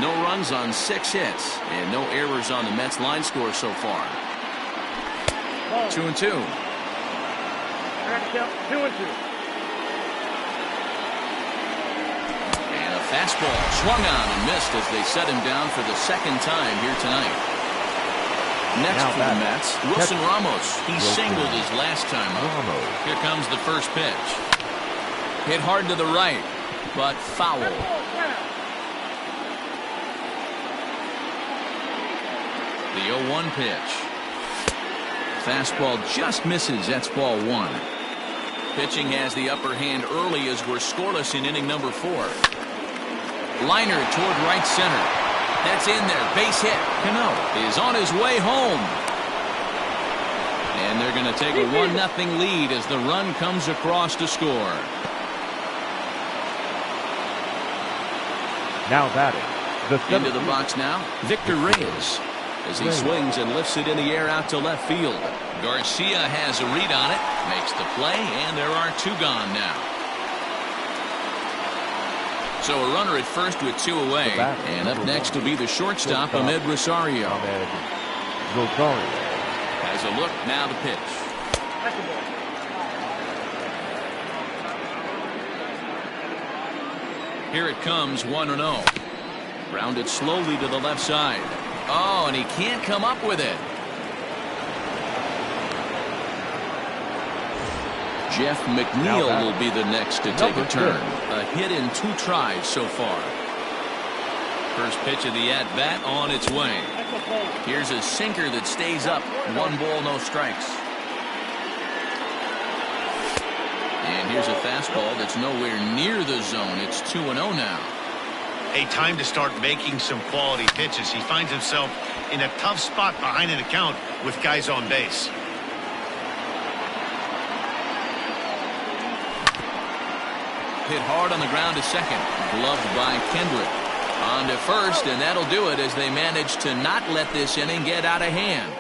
No runs on 6 hits and no errors on the Mets line score so far. 2-2. 2-2. And a fastball swung on and missed as they set him down for the second time here tonight. Next for the Mets, Wilson Ramos. He singled his last time up. Here comes the first pitch. Hit hard to the right, but foul. The 0-1 pitch. Fastball just misses. That's ball 1. Pitching has the upper hand early as we're scoreless in inning number 4. Liner toward right center. That's in there. Base hit. Cano is on his way home. And they're going to take a 1-0 lead as the run comes across to score. Now batting. Into the box now, Victor Reyes. As he swings and lifts it in the air out to left field. Garcia has a read on it, makes the play, and there are 2 gone now. So a runner at first with 2 away. And up next will be the shortstop, Ahmed Rosario. Has a look, now the pitch. Here it comes, 1-0. Grounded slowly to the left side. Oh, and he can't come up with it. Jeff McNeil will be the next to take a turn. A hit in 2 tries so far. First pitch of the at-bat on its way. Here's a sinker that stays up. 1 ball, no strikes. And here's a fastball that's nowhere near the zone. It's 2-0 now. A time to start making some quality pitches. He finds himself in a tough spot behind an account with guys on base. Hit hard on the ground to second. Gloved by Kendrick. On to first, and that'll do it as they manage to not let this inning get out of hand.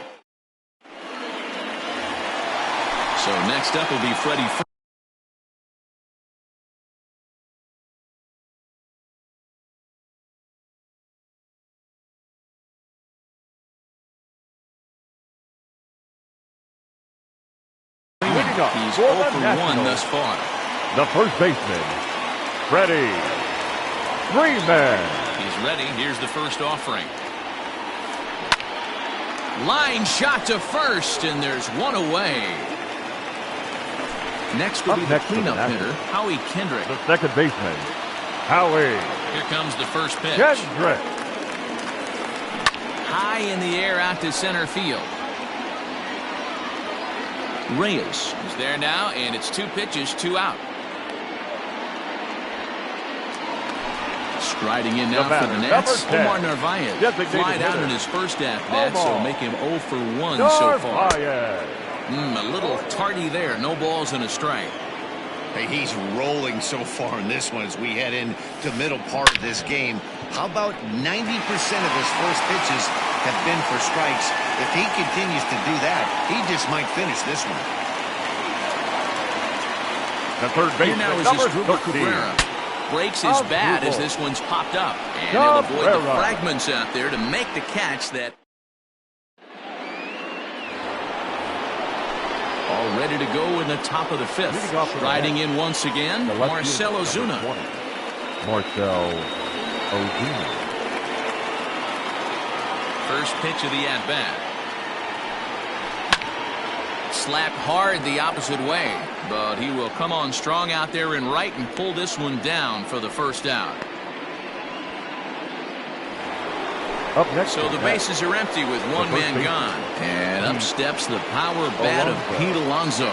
So next up will be Freddie. He's 0 for 1 thus far. The first baseman, Freddie Freeman. He's ready. Here's the first offering. Line shot to first, and there's 1 away. Next will be the cleanup hitter, Howie Kendrick. The second baseman, Howie. Here comes the first pitch. Kendrick. High in the air out to center field. Reyes is there now, and it's 2 pitches, 2 out. Striding in now for the Nats, Omar Narvaez. Flied out in his first at-bat, so make him 0 for 1 so far. A little tardy there. No balls and a strike. Hey, he's rolling so far in this one as we head into the middle part of this game. How about 90% of his first pitches have been for strikes? If he continues to do that, he just might finish this one. The third baseman, now is Asdrubal Cabrera. Breaks his bat as this one's popped up. And he'll avoid the fragments out there to make the catch that. All ready to go in the top of the 5th. Riding in once again, Marcell Ozuna. Marcell Ozuna. First pitch of the at-bat. Slapped hard the opposite way, but he will come on strong out there in right and pull this one down for the first out. Up next, so the bases are empty with 1 man gone. And up steps the power bat of Pete Alonso.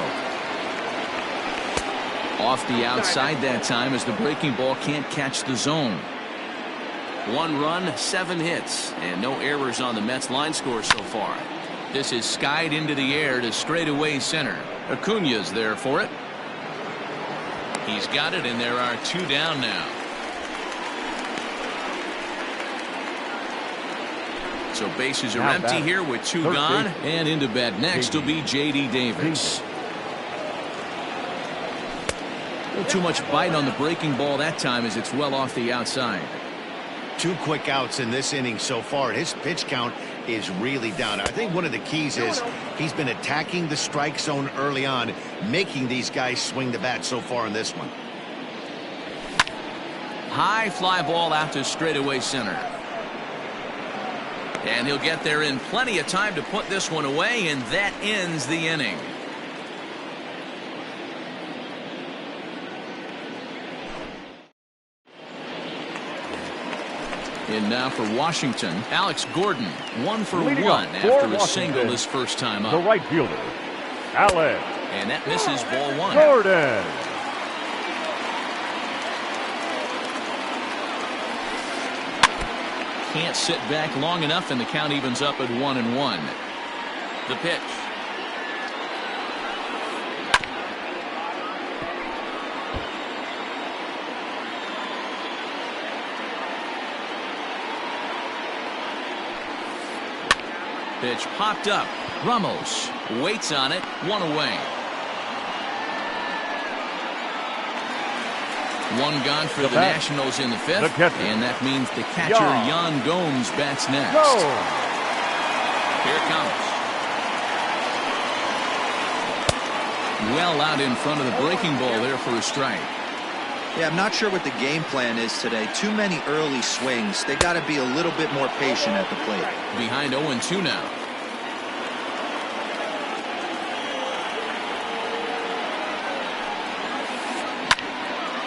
Off the outside that time as the breaking ball can't catch the zone. 1 run, 7 hits, and no errors on the Mets line score so far. This is skied into the air to straightaway center. Acuna's there for it. He's got it, and there are 2 down now. So bases are empty here with 2 gone, and into bat next will be J.D. Davis. A little too much bite on the breaking ball that time as it's well off the outside. 2 quick outs in this inning so far. His pitch count is really down. I think one of the keys is he's been attacking the strike zone early on, making these guys swing the bat so far in this one. High fly ball out to straightaway center. And he'll get there in plenty of time to put this one away, and that ends the inning. In now for Washington, Alex Gordon, 1 for 1 after a single his first time up. The right fielder, Alex. And that misses, ball 1. Gordon. Can't sit back long enough, and the count evens up at 1-1. The pitch. Pitch popped up. Ramos waits on it. 1 away. 1 gone for the Nationals in the 5th. And that means the catcher, Yan Gomes, bats next. Here it comes. Well out in front of the breaking ball there for a strike. Yeah, I'm not sure what the game plan is today. Too many early swings. They got to be a little bit more patient at the plate. Behind 0-2 now.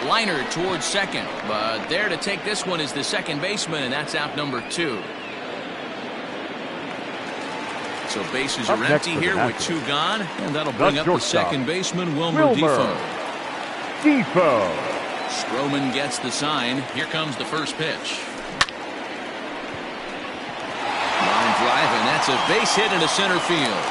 Liner towards second, but there to take this one is the second baseman, and that's out number 2. So bases are empty here with 2 gone, and that'll bring up the second baseman, Wilmer Difo. Stroman gets the sign. Here comes the first pitch. Line drive, and that's a base hit into center field.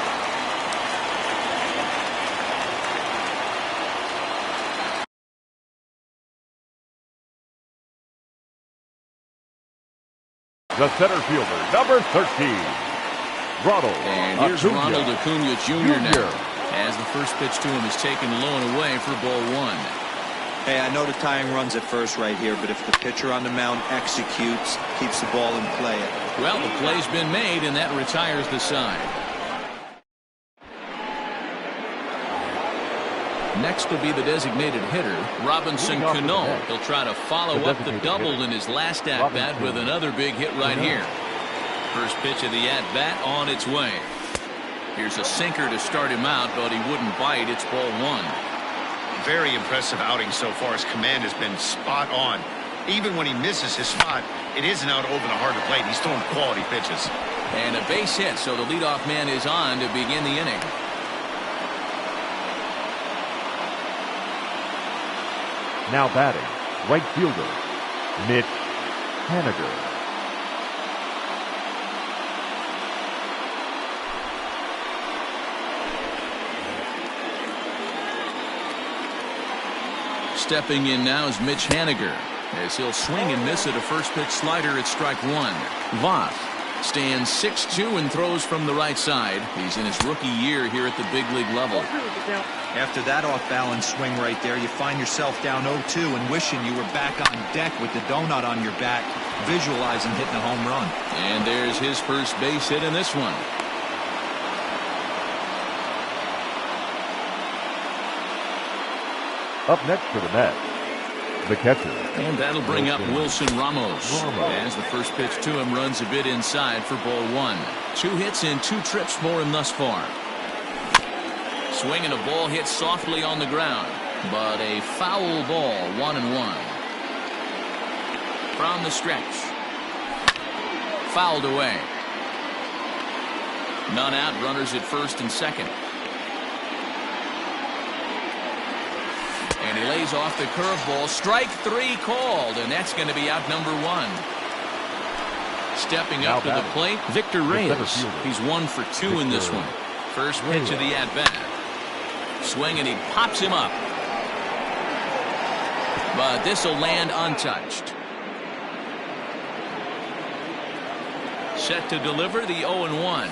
The center fielder, number 13, Ronald And here's Acuna. Ronald Acuna Jr. now, as the first pitch to him is taken low and away for ball 1. Hey, I know the tying run's at first right here, but if the pitcher on the mound executes, keeps the ball in play. Well, the play's been made, and that retires the side. Next will be the designated hitter, Robinson Cano. He'll try to follow up the double in his last at-bat with another big hit right here. First pitch of the at-bat on its way. Here's a sinker to start him out, but he wouldn't bite. It's ball 1. Very impressive outing so far. His command has been spot on. Even when he misses his spot, it isn't out over the heart of the plate. He's throwing quality pitches. And a base hit, so the leadoff man is on to begin the inning. Now batting, right fielder, Mitch Haniger. Stepping in now is Mitch Haniger, as he'll swing and miss at a first pitch slider at strike 1. Voth stands 6'2" and throws from the right side. He's in his rookie year here at the big league level. After that off-balance swing right there, you find yourself down 0-2 and wishing you were back on deck with the donut on your back, visualizing hitting a home run. And there's his first base hit in this one. Up next for the Mets, the catcher. And that'll bring up Wilson Ramos. As the first pitch to him runs a bit inside for ball 1. 2 hits and 2 trips for him thus far. Swing and a ball hit softly on the ground, but a foul ball. 1-1. From the stretch. Fouled away. None out, runners at first and second. And he lays off the curveball. Strike 3 called, and that's going to be out number 1. Stepping up to the plate, Victor Reyes. He's 1 for 2 in this one. First pitch of the at-bat. Swing, and he pops him up. But this will land untouched. Set to deliver the 0-1.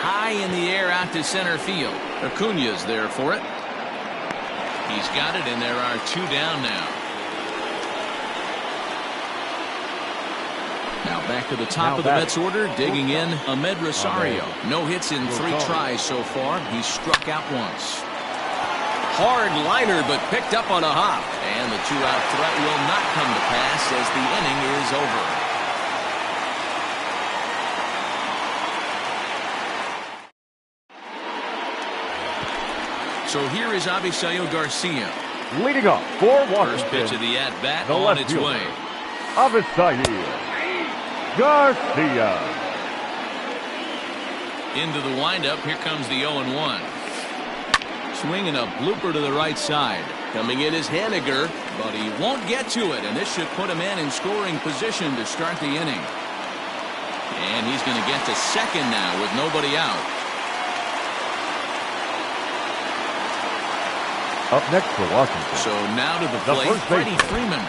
high in the air out to center field. Acuña's there for it. He's got it, and there are 2 down now. Now back to the top of the Mets order, digging in Amed Rosario. No hits in 3 tries so far. He's struck out once. Hard liner, but picked up on a hop. And the 2-out threat will not come to pass as the inning is over. So here is Avisaíl Garcia. Leading off for Washington. First pitch of the at-bat on its way. Avisaíl Garcia. Into the windup. Here comes the 0-1. Swinging a blooper to the right side. Coming in is Haniger, but he won't get to it, and this should put him in scoring position to start the inning. And he's going to get to second now with nobody out. Up next for Washington. So now to the plate, Freddie Freeman.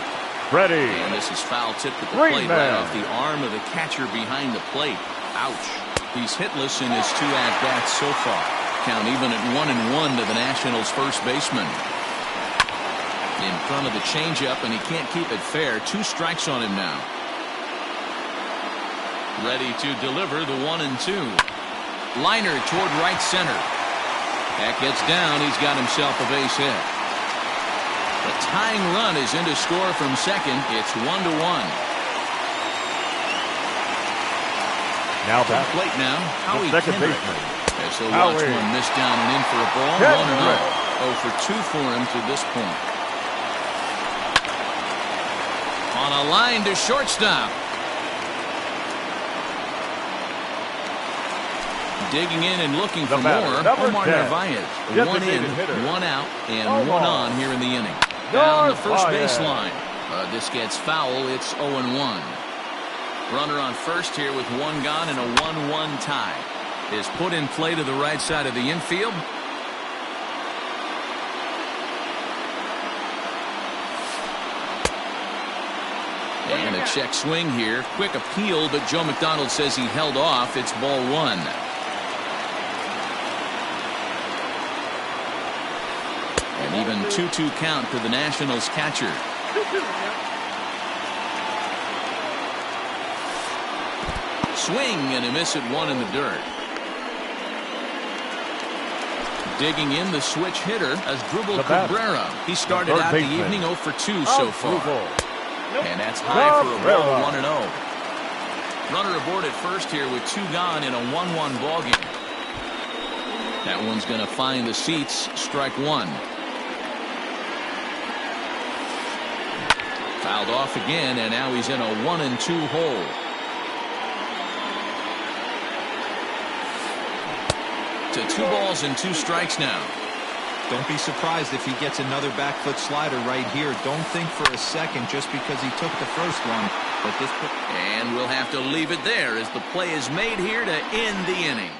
Freddie. And this is foul tipped at the plate right off the arm of the catcher behind the plate. Ouch. He's hitless in his 2 at-bats so far. Count even at 1-1 to the Nationals' first baseman. In front of the changeup, and he can't keep it fair. 2 strikes on him now. Ready to deliver the 1-2. Liner toward right center. That gets down. He's got himself a base hit. The tying run is in to score from second. It's 1-1. Now to the plate now. Howie second Kendrick. baseman. As he'll watch one miss down and in for a ball. 1-0. 0 for 2 for him to this point. On a line to shortstop. Digging in and looking for more. Omar Narvaez. 1 in, 1 out, and 1 on here in the inning. Down the first baseline. This gets foul. It's 0-1. Runner on first here with 1 gone and a 1-1 tie. Is put in play to the right side of the infield. And a check swing here. Quick appeal, but Joe McDonald says he held off. It's ball 1. An even 2-2 count to the Nationals catcher. Swing and a miss at 1 in the dirt. Digging in the switch hitter as Asdrubal Cabrera. He started out the evening 0 for 2 so far. And that's high for a ball, 1-0. Runner aboard at first here with 2 gone in a 1-1 ball game. That one's going to find the seats. Strike 1. Fouled off again, and now he's in a 1-2 hole. To 2 balls and 2 strikes now. Don't be surprised if he gets another back foot slider right here. Don't think for a second just because he took the first one. But this. And we'll have to leave it there as the play is made here to end the inning.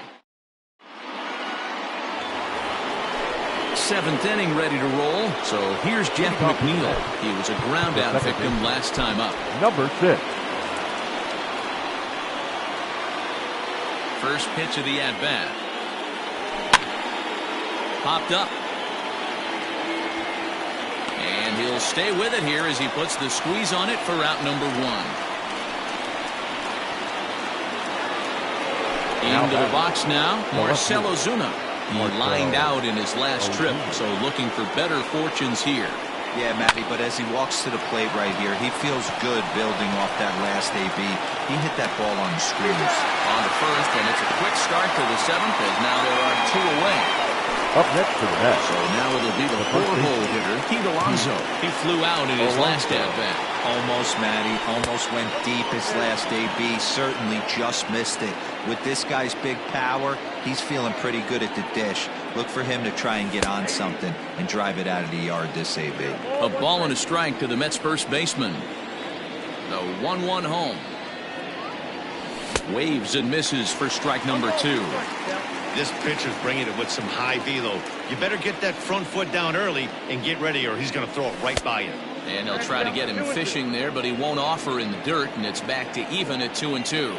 7th inning ready to roll. So here's Jeff McNeil. He was a ground out victim last time up. Number 6. First pitch of the at-bat. Popped up. And he'll stay with it here as he puts the squeeze on it for out number 1. Into the box now, Marcell Ozuna. He lined out in his last trip, so looking for better fortunes here. Yeah, Matty, but as he walks to the plate right here, he feels good building off that last AB. He hit that ball on the screens. On to first, and it's a quick start to the 7th, as now there are 2 away. Up next to the net. So now it'll be the 4-hole hitter, Pete Alonso. He flew out in his last at-bat. Almost, Matty. Almost went deep his last AB. Certainly just missed it. With this guy's big power, he's feeling pretty good at the dish. Look for him to try and get on something and drive it out of the yard this AB. A ball and a strike to the Mets first baseman. The 1-1 home. Waves and misses for strike number 2. This pitcher's bringing it with some high velo. You better get that front foot down early and get ready, or he's going to throw it right by you. And they'll try to get him fishing there, but he won't offer in the dirt, and it's back to even at 2-2.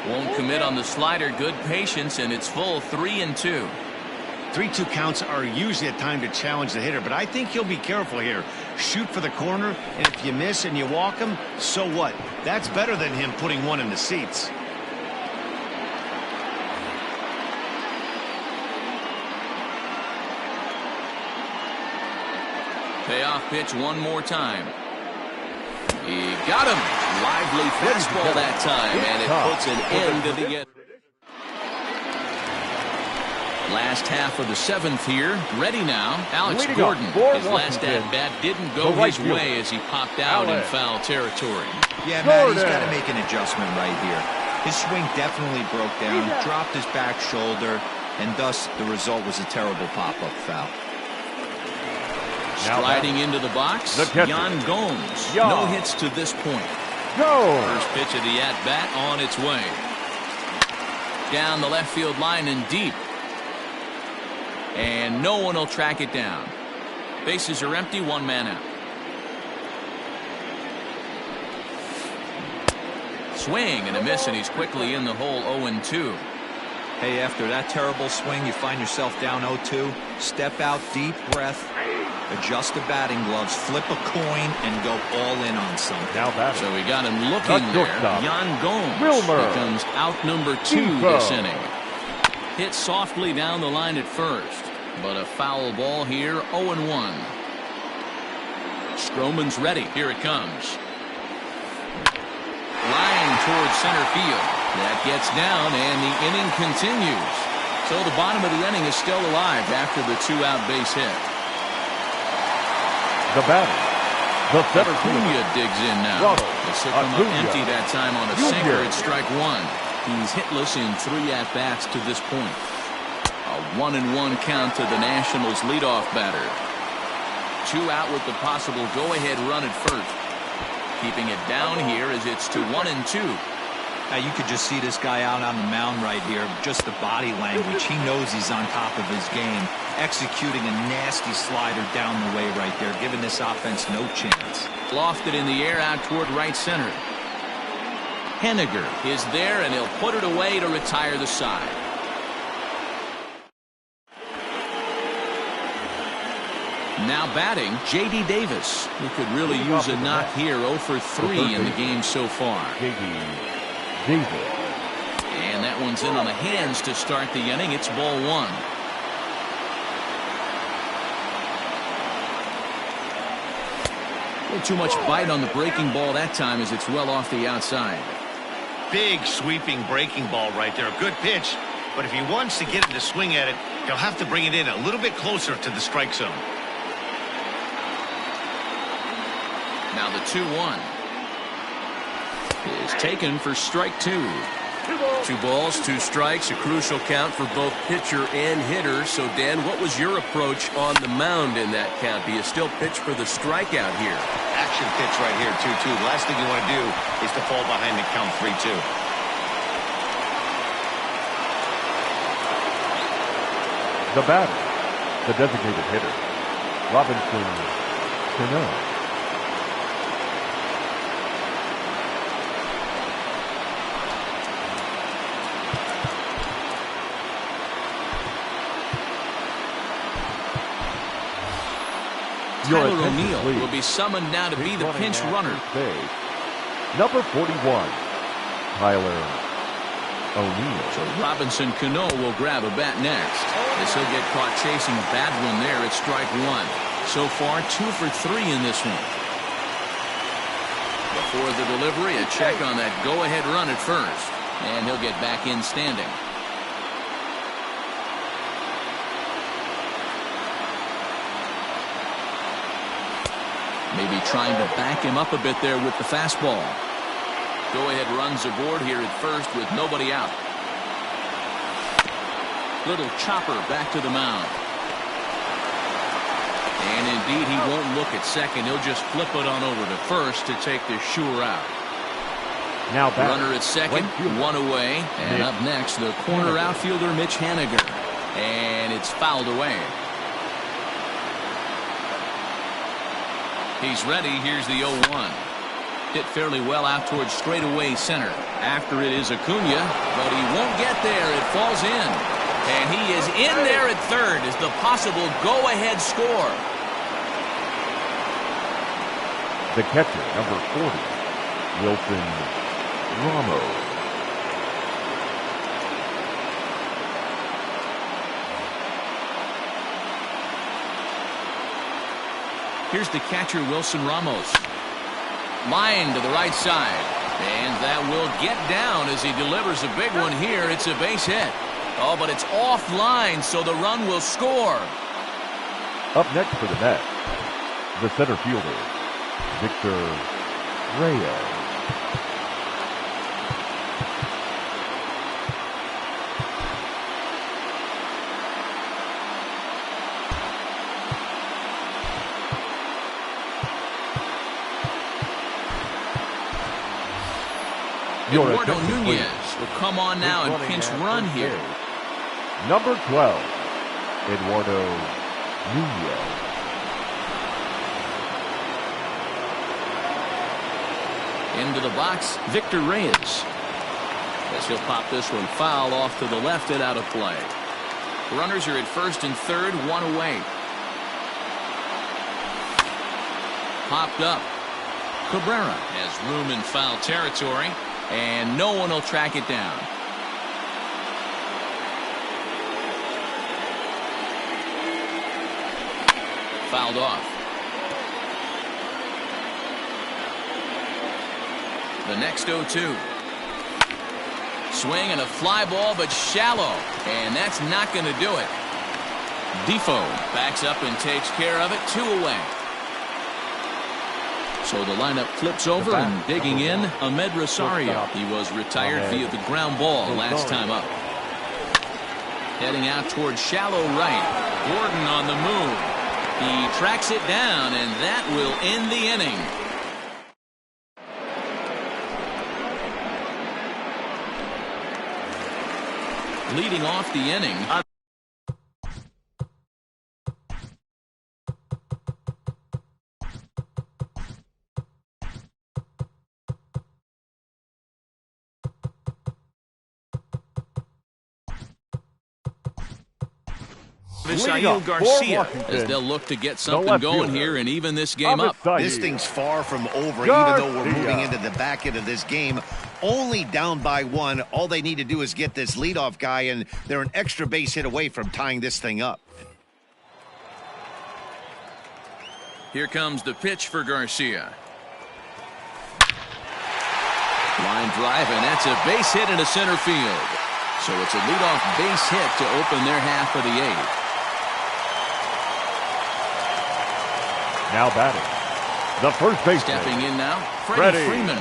Won't commit on the slider. Good patience, and it's full 3-2. 3-2 counts are usually a time to challenge the hitter, but I think he'll be careful here. Shoot for the corner, and if you miss and you walk him, so what? That's better than him putting one in the seats. Payoff pitch one more time. He got him. Lively fastball that time, and it puts an end to the end. Last half of the 7th here. Ready now. Alex Gordon. His last at-bat didn't go his way as he popped out in foul territory. Yeah, Matt, he's got to make an adjustment right here. His swing definitely broke down, dropped his back shoulder, and thus the result was a terrible pop-up foul. Striding into the box, Yan Gomes. No hits to this point. First pitch of the at-bat on its way. Down the left field line and deep. And no one will track it down. Bases are empty, one man out. Swing and a miss, and he's quickly in the hole 0-2. Hey, after that terrible swing, you find yourself down 0-2. Step out, deep breath, adjust the batting gloves, flip a coin, and go all in on something. So we got him looking there. Yan Gomes becomes out number 2 this inning. Hit softly down the line at first, but a foul ball here, 0-1. Stroman's ready. Here it comes. Line towards center field. That gets down, and the inning continues. So the bottom of the inning is still alive after the 2-out base hit. The batter, the center Acuna digs in now. The signal up empty that time on a sinker at strike 1. He's hitless in 3 at-bats to this point. A 1-1 count to the Nationals' leadoff batter. 2 out with the possible go-ahead run at first. Keeping it down here as it's to 1-2. Now you could just see this guy out on the mound right here. Just the body language. He knows he's on top of his game. Executing a nasty slider down the way right there, giving this offense no chance. Lofted in the air out toward right center. Henniger is there, and he'll put it away to retire the side. Now batting, J.D. Davis, who could really use a knock here. 0 for 3 in the game so far. And that one's in on the hands to start the inning. It's ball 1. A little too much bite on the breaking ball that time as it's well off the outside. Big sweeping breaking ball right there. A good pitch, but if he wants to get him to swing at it, he'll have to bring it in a little bit closer to the strike zone. Now the 2-1 is taken for strike 2. 2 balls, 2 strikes, a crucial count for both pitcher and hitter. So, Dan, what was your approach on the mound in that count? Do you still pitch for the strikeout here? Action pitch right here, 2-2. The last thing you want to do is to fall behind the count 3-2. The batter, the designated hitter, Robinson Cano. Tyler O'Neill will be summoned now to be the pinch runner. Number 41, Tyler O'Neill. So Robinson Cano will grab a bat next. As he'll get caught chasing a bad one there at strike 1. So far, 2 for 3 in this one. Before the delivery, a check on that go-ahead run at first. And he'll get back in standing. Maybe trying to back him up a bit there with the fastball. Go-ahead runs aboard here at first with nobody out. Little chopper back to the mound. And indeed, he won't look at second. He'll just flip it on over to first to take the sure out. Now back. Runner at second, 1 away. And up next, the corner outfielder, Mitch Haniger. And it's fouled away. He's ready. Here's the 0-1. Hit fairly well out towards straightaway center. After it is Acuna, but he won't get there. It falls in. And he is in there at third as the possible go-ahead score. The catcher, number 40, Wilson Ramos. Here's the catcher, Wilson Ramos. Line to the right side. And that will get down as he delivers a big one here. It's a base hit. Oh, but it's offline, so the run will score. Up next for the Mets, the center fielder, Victor Reyes. Eduardo Nunez will come on now and pinch run here. Number 12, Eduardo Nunez. Into the box, Victor Reyes. As he'll pop this one foul off to the left and out of play. Runners are at first and third, one away. Popped up. Cabrera has room in foul territory, and no one will track it down. Fouled off. The next 0-2. Swing and a fly ball, but shallow, and that's not going to do it. Defoe backs up and takes care of it. 2 away. So the lineup flips over and digging in, Ahmed Rosario. He was retired via the ground ball last time up. Heading out towards shallow right. Gordon on the move. He tracks it down, and that will end the inning. Leading off the inning. Sael Garcia, as they'll look to get something going here and even this game up. This thing's far from over, even though we're moving into the back end of this game. Only down by 1. All they need to do is get this leadoff guy, and they're an extra base hit away from tying this thing up. Here comes the pitch for Garcia. Line drive, and that's a base hit into center field. So it's a leadoff base hit to open their half of the 8th. Now batting, the first baseman. Stepping in now, Freddie Freeman.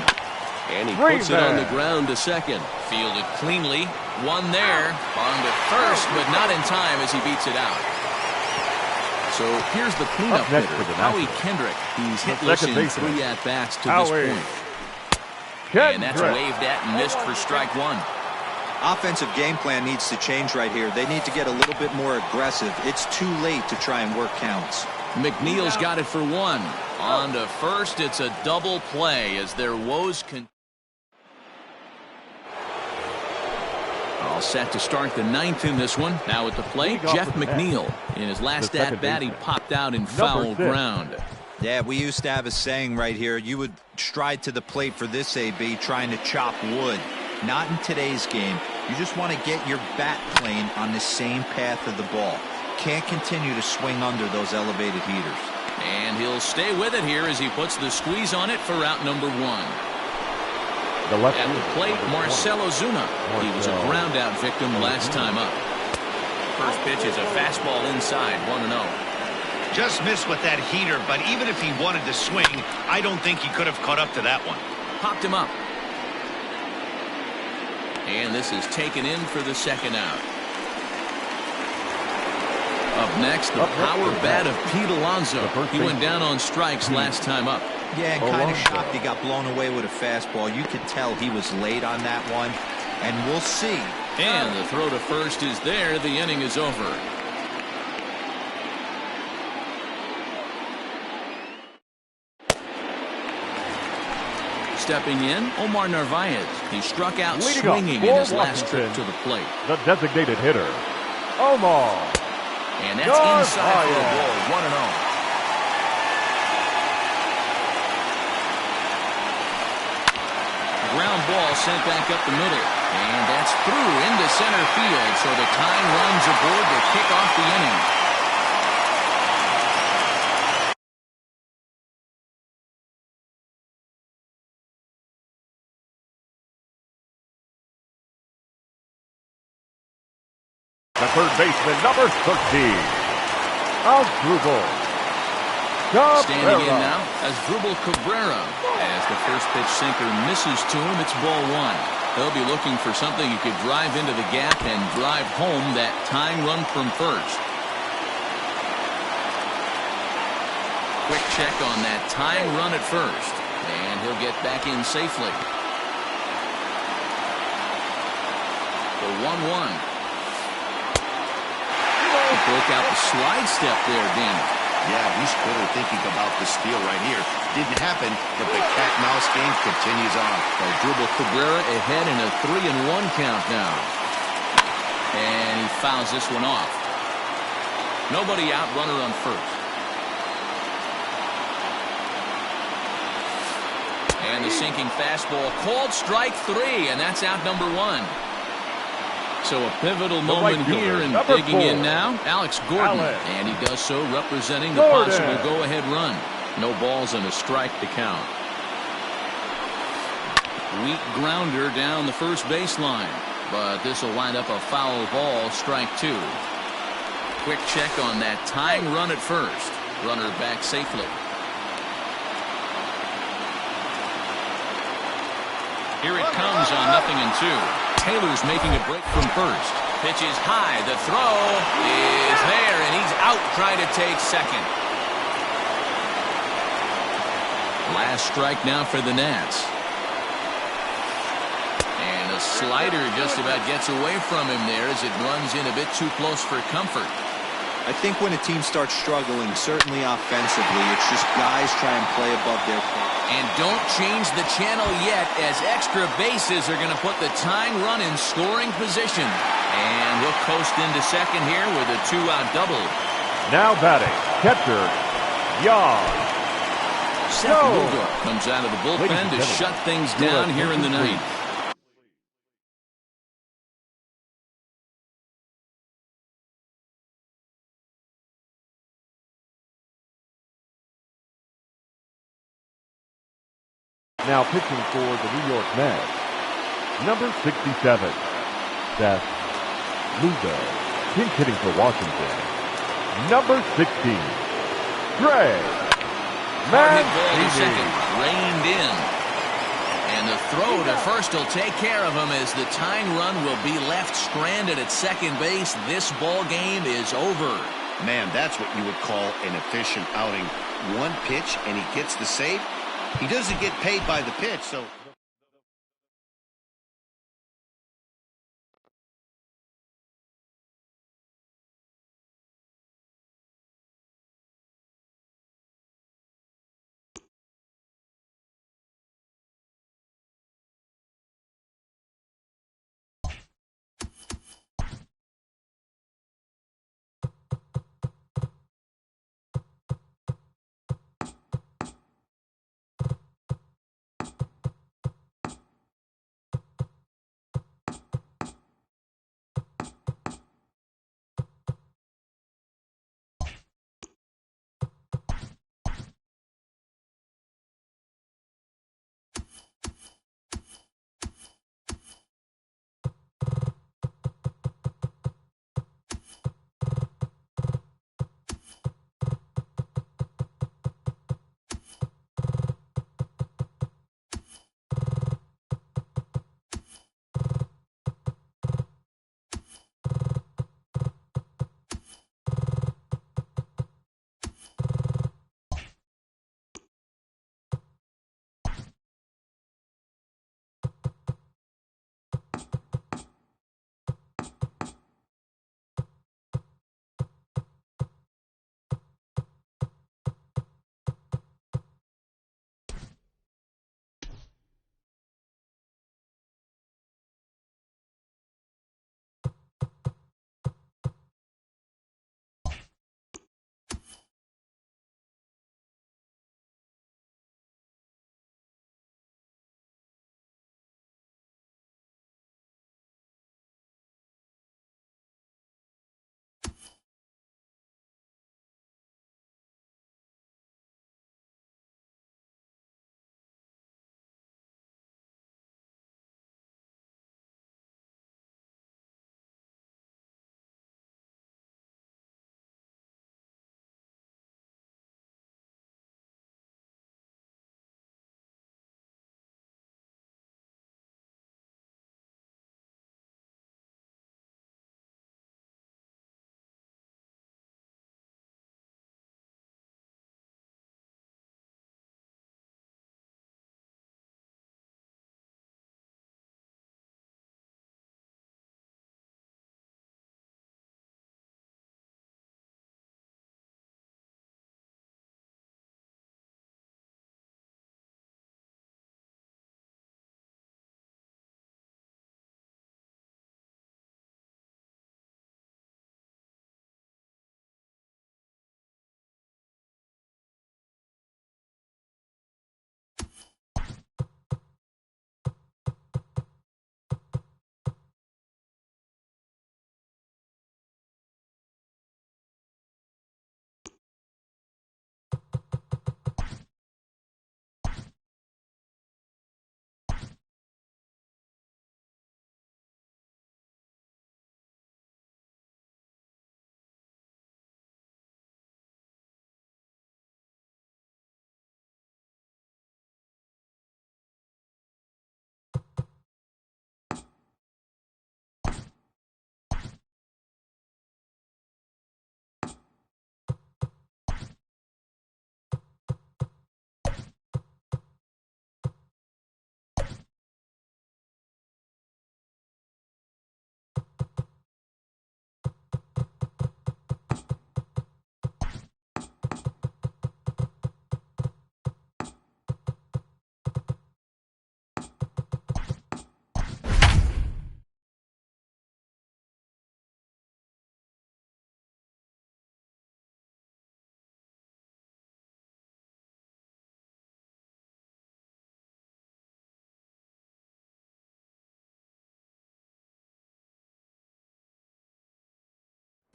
And he puts it on the ground to second. Fielded cleanly. One there. On to first, but not in time as he beats it out. So here's the cleanup hitter, Howie Kendrick. He's hitless in 3 at-bats to this point. And that's waved at and missed for strike 1. Offensive game plan needs to change right here. They need to get a little bit more aggressive. It's too late to try and work counts. McNeil's got it for 1. On to first, it's a double play as their woes can. All set to start the 9th in this one. Now at the plate, Jeff McNeil. In his last at-bat, he popped out in foul ground. Yeah, we used to have a saying right here. You would stride to the plate for this AB, trying to chop wood. Not in today's game. You just want to get your bat plane on the same path of the ball. Can't continue to swing under those elevated heaters. And he'll stay with it here as he puts the squeeze on it for out number 1. At the plate, Marcell Ozuna. He was a ground-out victim last time up. First pitch is a fastball inside, 1-0. Just missed with that heater, but even if he wanted to swing, I don't think he could have caught up to that one. Popped him up. And this is taken in for the second out. Up next, the power bat of Pete Alonso. He went down on strikes last time up. Yeah, and kind of shocked he got blown away with a fastball. You could tell he was late on that one, and we'll see. And the throw to first is there. The inning is over. stepping in, Omar Narvaez. He struck out Leading swinging in his last trip to the plate. The designated hitter, Omar And that's Narvaez. inside for the ball, 1-0. Ground ball sent back up the middle. And that's through into center field, so the tying runs aboard to kick off the inning. The third baseman, number 13, Asdrubal Cabrera. Standing in now as Asdrubal Cabrera. As the first pitch sinker misses to him, it's ball 1. They'll be looking for something you could drive into the gap and drive home that tying run from first. Quick check on that tying run at first. And he'll get back in safely. The 1-1. Broke out the slide step there, Dan. Yeah, he's clearly thinking about the steal right here. Didn't happen, but the cat-mouse game continues on. Asdrubal Cabrera ahead in a 3-1 count now. And he fouls this one off. Nobody out, runner on first. And the sinking fastball called strike 3, and that's out number 1. So a pivotal moment here, and digging in now, Alex Gordon. And he does so representing the possible go-ahead run. No balls and a strike to count. Weak grounder down the first baseline. But this will wind up a foul ball, strike 2. Quick check on that tying run at first. Runner back safely. Here it comes on 0-2. Taylor's making a break from first. Pitch is high. The throw is there, and he's out trying to take second. Last strike now for the Nats. And a slider just about gets away from him there as it runs in a bit too close for comfort. I think when a team starts struggling, certainly offensively, it's just guys try and play above their point. And don't change the channel yet, as extra bases are going to put the tying run in scoring position. And we'll coast into second here with a 2-out double. Now batting, catcher, Jan Seth Wildor comes out of the bullpen to shut things down here in the ninth. Now pitching for the New York Mets, number 67, Seth Lugo. Pinch hitting for Washington, number 16, Greg Mancini. Reined in. And the throw to first will take care of him as the tying run will be left stranded at second base. This ball game is over. Man, that's what you would call an efficient outing. One pitch and he gets the save. He doesn't get paid by the pitch, so...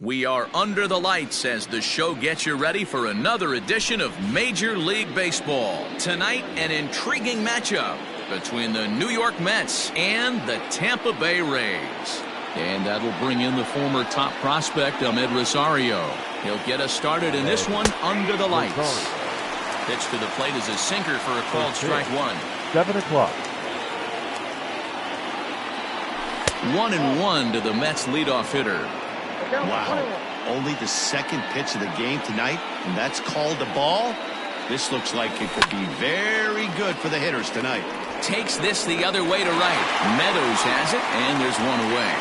We are under the lights as the show gets you ready for another edition of Major League Baseball. Tonight, an intriguing matchup between the New York Mets and the Tampa Bay Rays. And that'll bring in the former top prospect, Ahmed Rosario. He'll get us started in this one under the lights. Pitch to the plate is a sinker for a called strike one. 7 o'clock. 1-1 to the Mets leadoff hitter. Wow. Only the second pitch of the game tonight, and that's called a ball. This looks like it could be very good for the hitters tonight. Takes this the other way to right. Meadows has it, and there's one away.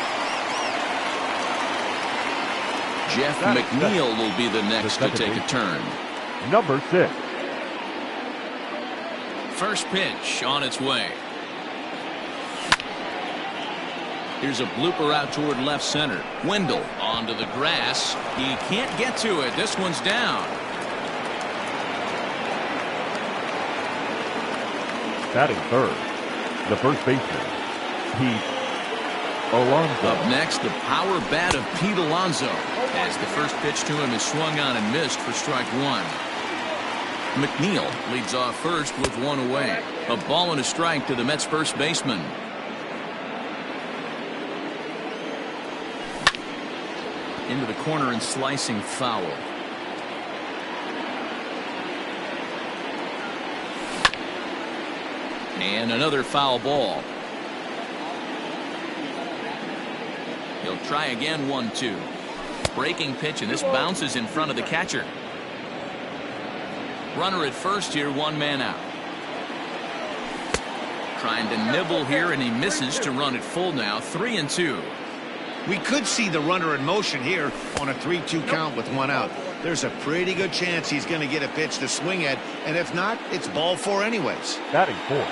Jeff McNeil will be the next to take a turn. Number 6. First pitch on its way. Here's a blooper out toward left center. Wendell onto the grass. He can't get to it. This one's down. Batting third, the first baseman, Pete Alonso. Up next, the power bat of Pete Alonso, as the first pitch to him is swung on and missed for strike one. McNeil leads off first with one away. A ball and a strike to the Mets first baseman. Into the corner and slicing foul. And another foul ball. He'll try again, 1-2. Breaking pitch, and this bounces in front of the catcher. Runner at first here, one man out. Trying to nibble here, and he misses to run it full now, 3-2. We could see the runner in motion here on a 3-2 count with one out. There's a pretty good chance he's going to get a pitch to swing at, and if not, it's ball four anyways. Batting fourth.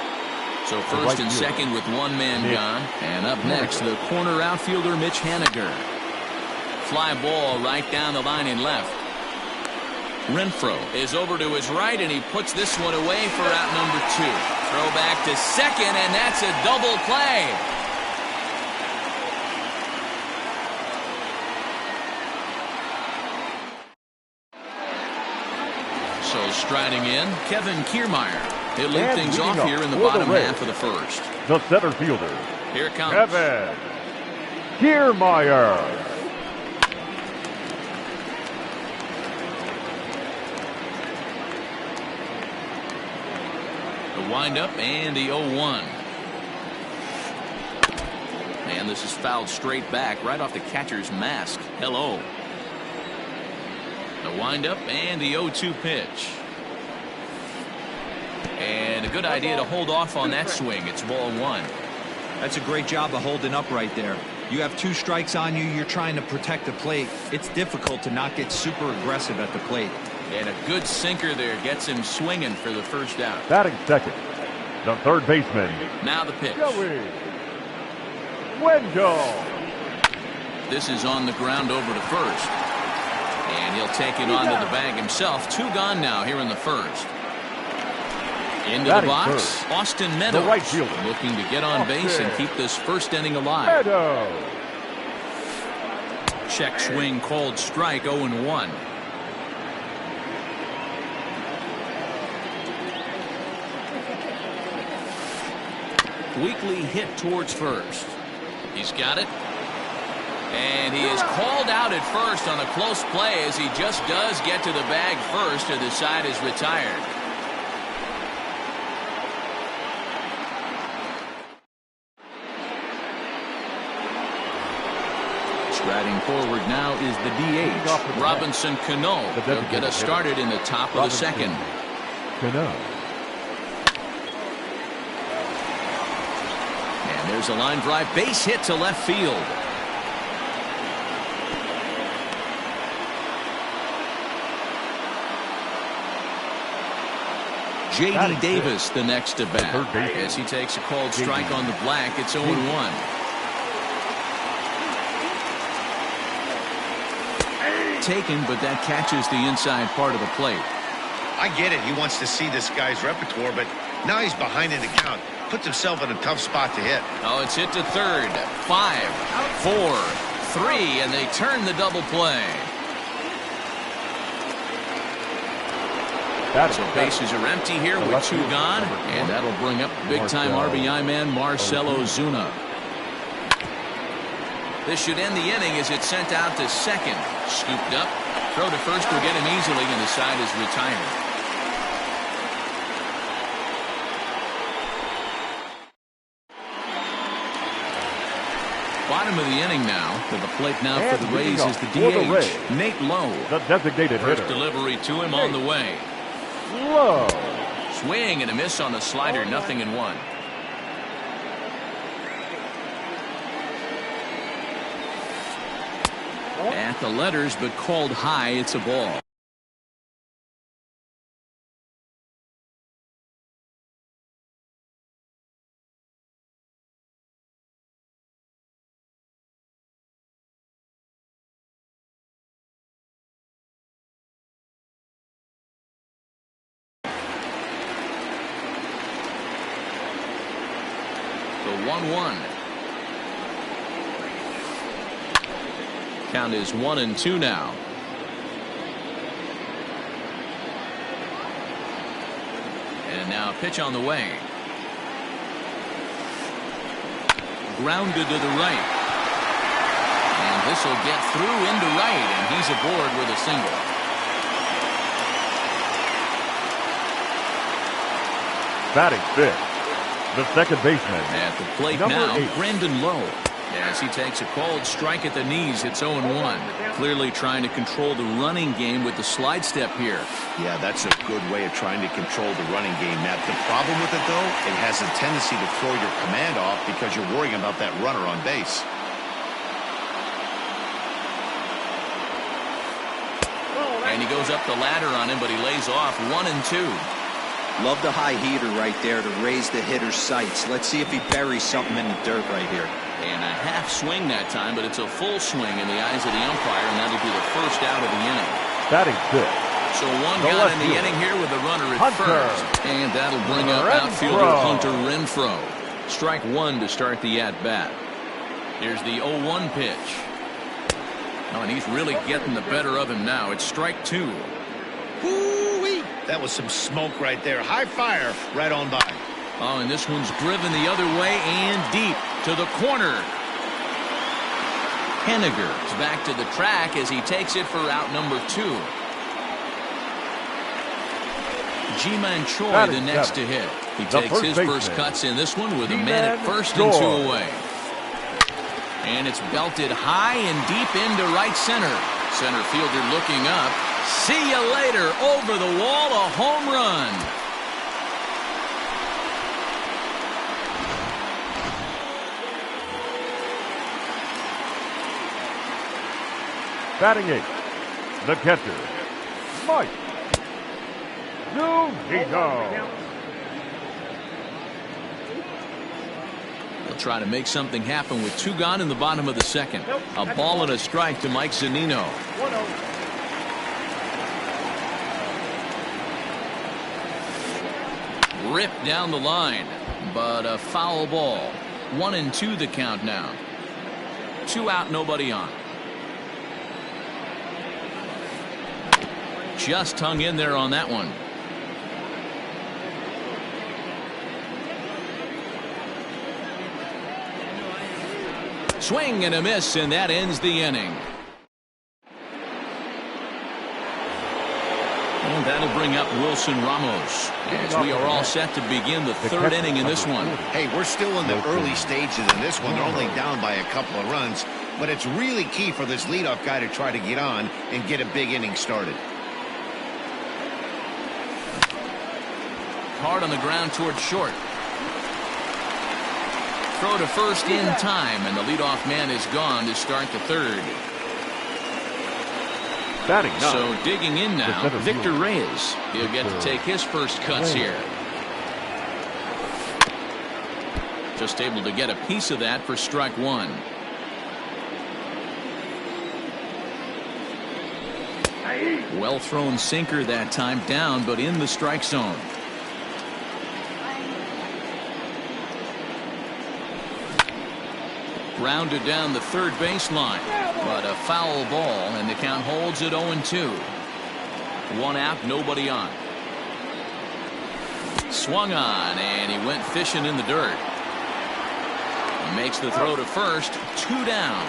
So first and second with one man gone. And up next, the corner outfielder, Mitch Haniger. Fly ball right down the line in left. Renfroe is over to his right, and he puts this one away for out number 2. Throw back to second, and that's a double play. So striding in, Kevin Kiermaier. He'll lead things off here in the bottom half of the first. The center fielder. Here it comes. Kevin Kiermaier. The windup and the 0-1. And this is fouled straight back right off the catcher's mask. Hello. The windup and the 0-2 pitch. And a good idea to hold off on that swing. It's ball one. That's a great job of holding up right there. You have 2 strikes on you. You're trying to protect the plate. It's difficult to not get super aggressive at the plate. And a good sinker there gets him swinging for the first out. Batting second, the third baseman. Now the pitch. Joey Wendell. This is on the ground over to first. And he'll take it onto the bag himself. 2 gone now here in the first. Into the box, third. Austin Meadows, the right fielder, looking to get on base and keep this first inning alive. Meadows. Check swing called strike, 0-1. Weekly hit towards first. He's got it. And he is called out at first on a close play, as he just does get to the bag first, or the side is retired. Striding forward now is the DH, Robinson Cano. He'll get us started in the top of the second. Cano. And there's a line drive base hit to left field. J.D. Davis the next to bat as he takes a called strike on the black. It's 0-1. Taken, but that catches the inside part of the plate. I get it. He wants to see this guy's repertoire, but now he's behind in the count. Puts himself in a tough spot to hit. Oh, it's hit to third. 5, 4, 3, and they turn the double play. So bases are empty here with 2 gone, and that'll bring up big-time RBI man Marcell Ozuna. This should end the inning as it's sent out to second. Scooped up. Throw to first will get him easily, and the side is retired. Bottom of the inning now. To the plate now for the Rays is the DH, Nate Lowe. The designated First hitter. delivery to him on the way. Lowe. Swing and a miss on the slider, 0-1. At the letters, but called high. It's a ball. The 1-1. Count is 1-2 now. And now a pitch on the way. Grounded to the right. And this will get through into right, and he's aboard with a single. Batting fifth, the second baseman. At the plate now, Brandon Lowe. As he takes a called strike at the knees, it's 0-1. Clearly trying to control the running game with the slide step here. Yeah, that's a good way of trying to control the running game, Matt. The problem with it, though, it has a tendency to throw your command off because you're worrying about that runner on base. And he goes up the ladder on him, but he lays off 1-2. Love the high heater right there to raise the hitter's sights. Let's see if he buries something in the dirt right here. And a half swing that time, but it's a full swing in the eyes of the umpire, and that'll be the first out of the inning. Batting fifth. So one got in the inning here with the runner at first. And that'll bring up outfielder Hunter Renfroe. Strike 1 to start the at-bat. Here's the 0-1 pitch. Oh, and he's really getting the better of him now. It's strike 2. Woo-wee! That was some smoke right there. High fire right on by. Oh, and this one's driven the other way and deep to the corner. Henniger's back to the track as he takes it for out number 2. Ji-Man Choi the next to hit. He takes his first cuts in this one with a man at first and 2 away. And it's belted high and deep into right center. Center fielder looking up. See you later. Over the wall, a home run. Batting eighth, the catcher, Mike Zunino. They'll try to make something happen with 2 gone in the bottom of the second. A ball and a strike to Mike Zunino. Ripped down the line, but a foul ball. 1-2 the count now. 2 out, nobody on. Just hung in there on that one. Swing and a miss, and that ends the inning. And that'll bring up Wilson Ramos as we are all set to begin the 3rd inning in this one. Hey, we're still in the early stages in this one. They're only down by a couple of runs, but it's really key for this leadoff guy to try to get on and get a big inning started. Hard on the ground towards short. Throw to first in time, and the leadoff man is gone to start the 3rd. Batting nine. So digging in now, Victor Reyes. He'll get to take his first cuts here. Just able to get a piece of that for strike 1. Well thrown sinker that time, down but in the strike zone. Grounded down the third baseline, but a foul ball, and the count holds at 0-2. One out, nobody on. Swung on, and he went fishing in the dirt. He makes the throw to first, 2 down.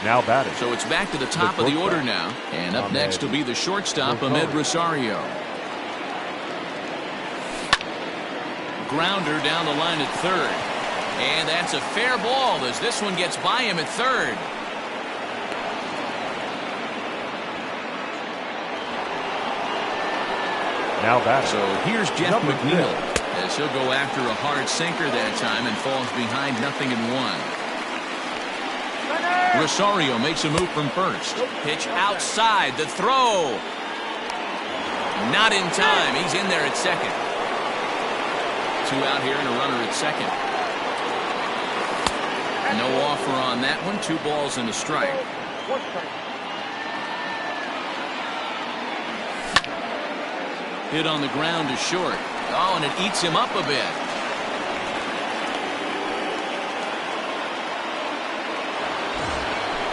Now batting. So it's back to the top of the order now, and up next will be the shortstop, Ahmed Rosario. Grounder down the line at third. And that's a fair ball as this one gets by him at third. Now back. So here's Jeff McNeil as he'll go after a hard sinker that time and falls behind 0-1. Rosario makes a move from first. Pitch outside, the throw. Not in time. He's in there at second. 2 out here and a runner at second. No offer on that one. 2 balls and a strike. Hit on the ground to short. Oh, and it eats him up a bit.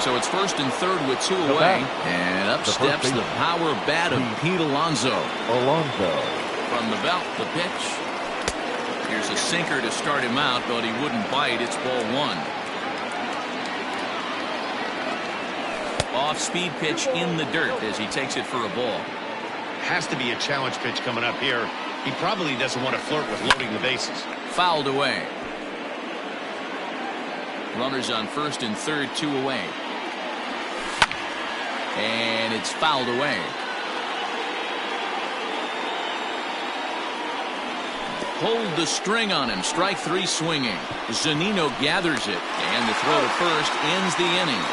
So it's first and third with 2 away. And up steps the power bat of Pete Alonso. From the belt, the pitch. Here's a sinker to start him out, but he wouldn't bite. It's ball 1. Off-speed pitch in the dirt as he takes it for a ball. Has to be a challenge pitch coming up here. He probably doesn't want to flirt with loading the bases. Fouled away. Runners on first and third, 2 away. And it's fouled away. Pulled the string on him. Strike 3 swinging. Zunino gathers it. And the throw to first ends the inning.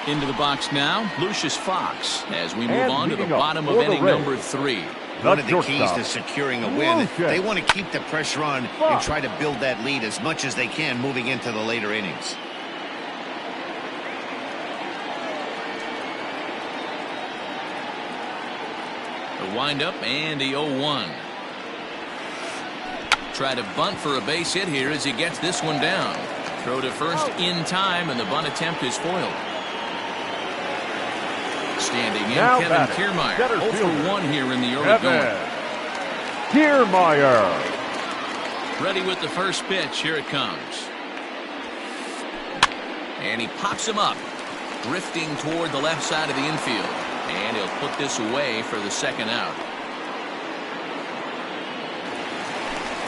Into the box now, Lucius Fox, as we move on to the bottom of inning number 3. One of the keys to securing a win, they want to keep the pressure on and try to build that lead as much as they can moving into the later innings. The windup and the 0-1. Try to bunt for a base hit here as he gets this one down. Throw to first in time, and the bunt attempt is foiled. Standing in, now Kevin Kiermaier. 0 for 1 here in the early going. Kiermaier. Ready with the first pitch. Here it comes. And he pops him up. Drifting toward the left side of the infield. And he'll put this away for the second out.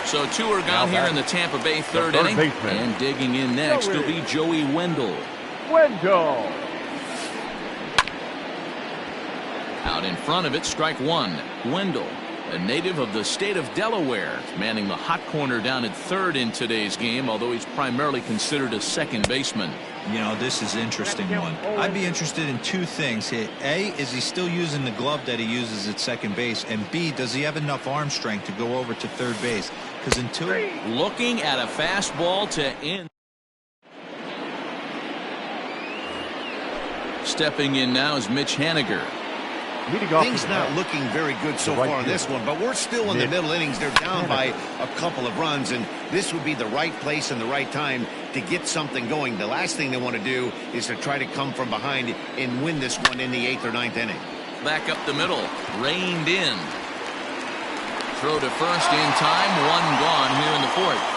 So 2 are gone here in the Tampa Bay third inning. Baseman. And digging in next will be Joey Wendell. Out in front of it, strike 1. Wendell, a native of the state of Delaware, manning the hot corner down at third in today's game, although he's primarily considered a second baseman. You know, this is an interesting one. I'd be interested in 2 things here. A, is he still using the glove that he uses at second base? And B, does he have enough arm strength to go over to third base? Because until... Looking at a fastball to end. Stepping in now is Mitch Haniger. Things not looking very good so far in this one, but we're still in the middle innings. They're down by a couple of runs, and this would be the right place and the right time to get something going. The last thing they want to do is to try to come from behind and win this one in the 8th or 9th inning. Back up the middle, reined in. Throw to first in time, 1 gone here in the 4th.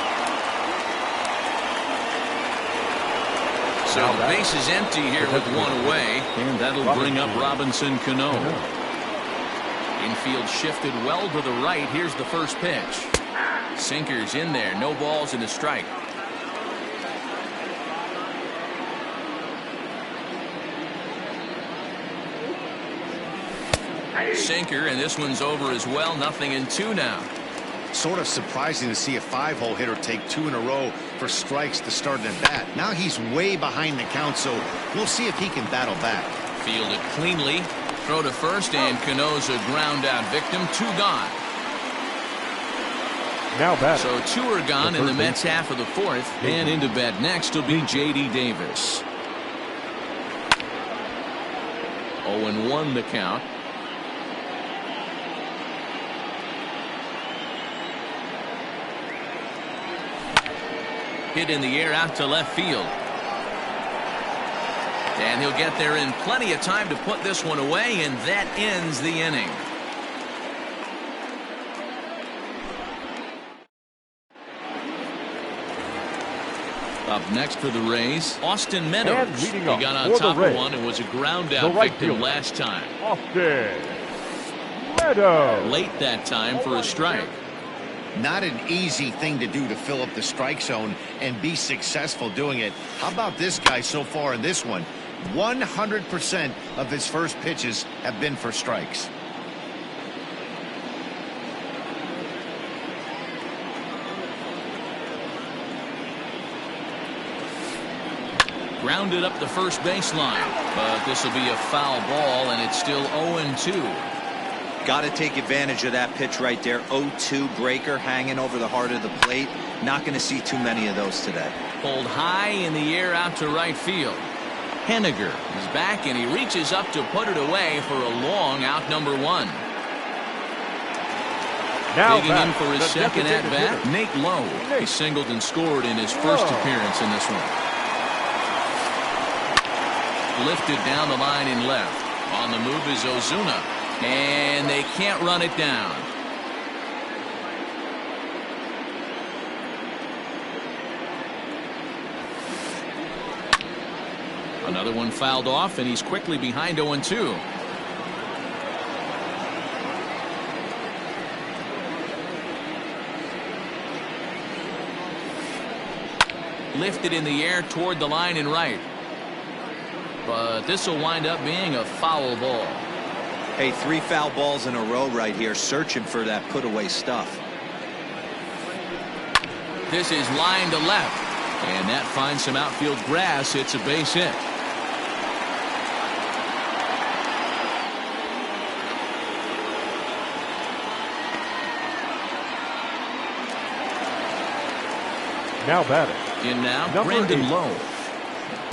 So the base is empty here with 1 away, and that'll bring up Robinson Cano. Infield shifted well to the right. Here's the first pitch. Sinkers in there, no balls and a strike. Sinker, and this one's over as well. 0-2 now. Sort of surprising to see a 5-hole hitter take 2 in a row for strikes to start an at-bat. Now he's way behind the count, so we'll see if he can battle back. Fielded cleanly. Throw to first, and Cano's a ground-out victim. 2 gone. Now back. So 2 are gone in the Mets half of the 4th, and into bat next will be J.D. Davis. 0-1 the count. Hit in the air out to left field. And he'll get there in plenty of time to put this one away, and that ends the inning. Up next for the Rays, Austin Meadows. He got on top of one and was a ground out victim last time. Austin Meadows. Late that time for a strike. Not an easy thing to do to fill up the strike zone and be successful doing it. How about this guy so far in this one? 100% of his first pitches have been for strikes. Grounded up the first baseline, but this will be a foul ball, and it's still 0-2. Got to take advantage of that pitch right there. 0-2 breaker hanging over the heart of the plate. Not going to see too many of those today. Pulled high in the air out to right field. Henniger is back, and he reaches up to put it away for a long out number one. Now digging in for his second at bat, Nate Lowe. He singled and scored in his first appearance in this one. Lifted down the line in left. On the move is Ozuna, and they can't run it down. Another one fouled off, and he's quickly behind 0-2. Lifted in the air toward the line and right. But this will wind up being a foul ball. Hey, 3 foul balls in a row right here, searching for that put-away stuff. This is line to left, and that finds some outfield grass. It's a base hit. Now batting. In now, Brandon Lowe.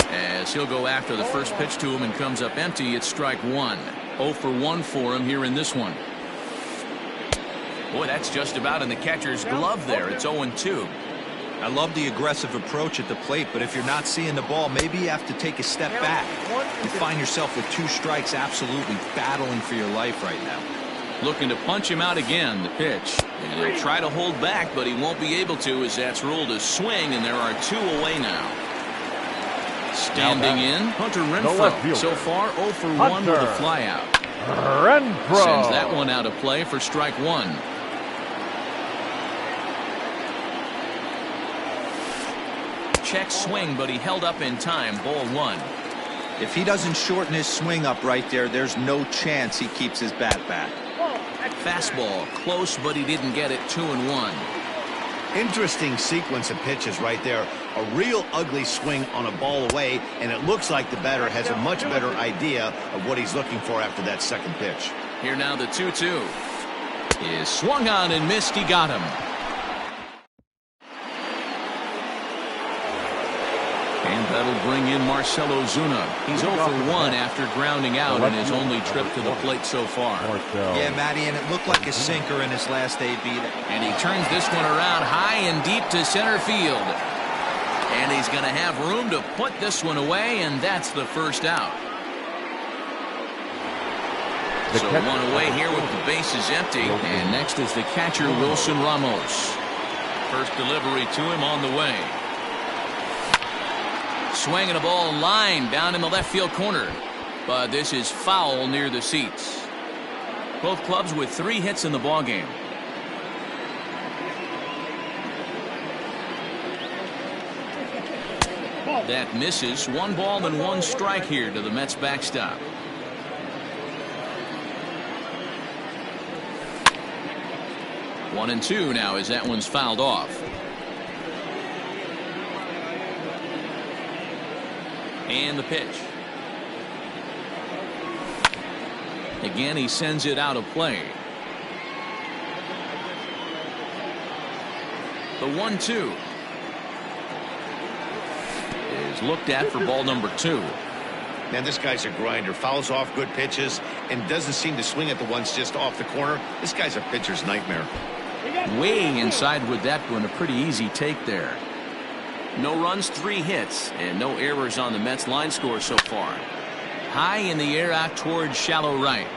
As he'll go after the first pitch to him and comes up empty, it's strike one. 0 for 1 for him here in this one. Boy, that's just about in the catcher's glove there. It's 0-2. I love the aggressive approach at the plate, but if you're not seeing the ball, maybe you have to take a step back. You find yourself with 2 strikes, absolutely battling for your life right now. Looking to punch him out again, the pitch. And he'll try to hold back, but he won't be able to, as that's ruled a swing, and there are 2 away now. Standing in, Hunter Renfroe. So far, 0 for 1 with a flyout. Renfroe sends that one out of play for strike one. Check swing, but he held up in time. Ball 1. If he doesn't shorten his swing up right there, there's no chance he keeps his bat back. Fastball close, but he didn't get it. 2-1. Interesting sequence of pitches right there. A real ugly swing on a ball away, and it looks like the batter has a much better idea of what he's looking for after that second pitch. Here now the 2-2 is swung on and missed. He got him. And that'll bring in Marcell Ozuna. He's 0 for 1 after grounding out in his only trip to the plate so far. Yeah, Matty, and it looked like a sinker in his last AB. And he turns this one around high and deep to center field. And he's going to have room to put this one away, and that's the first out. So one away here with the bases empty. And next is the catcher, Wilson Ramos. First delivery to him on the way. Swinging a ball line down in the left field corner. But this is foul near the seats. Both clubs with 3 hits in the ballgame. That misses. 1 ball and 1 strike here to the Mets backstop. One and 2 now as that one's fouled off. And the pitch. Again, he sends it out of play. The 1-2 is looked at for ball number 2. Man, this guy's a grinder. Fouls off good pitches and doesn't seem to swing at the ones just off the corner. This guy's a pitcher's nightmare. Way inside with that one. A pretty easy take there. No runs, 3 hits, and no errors on the Mets line score so far. High in the air out towards shallow right.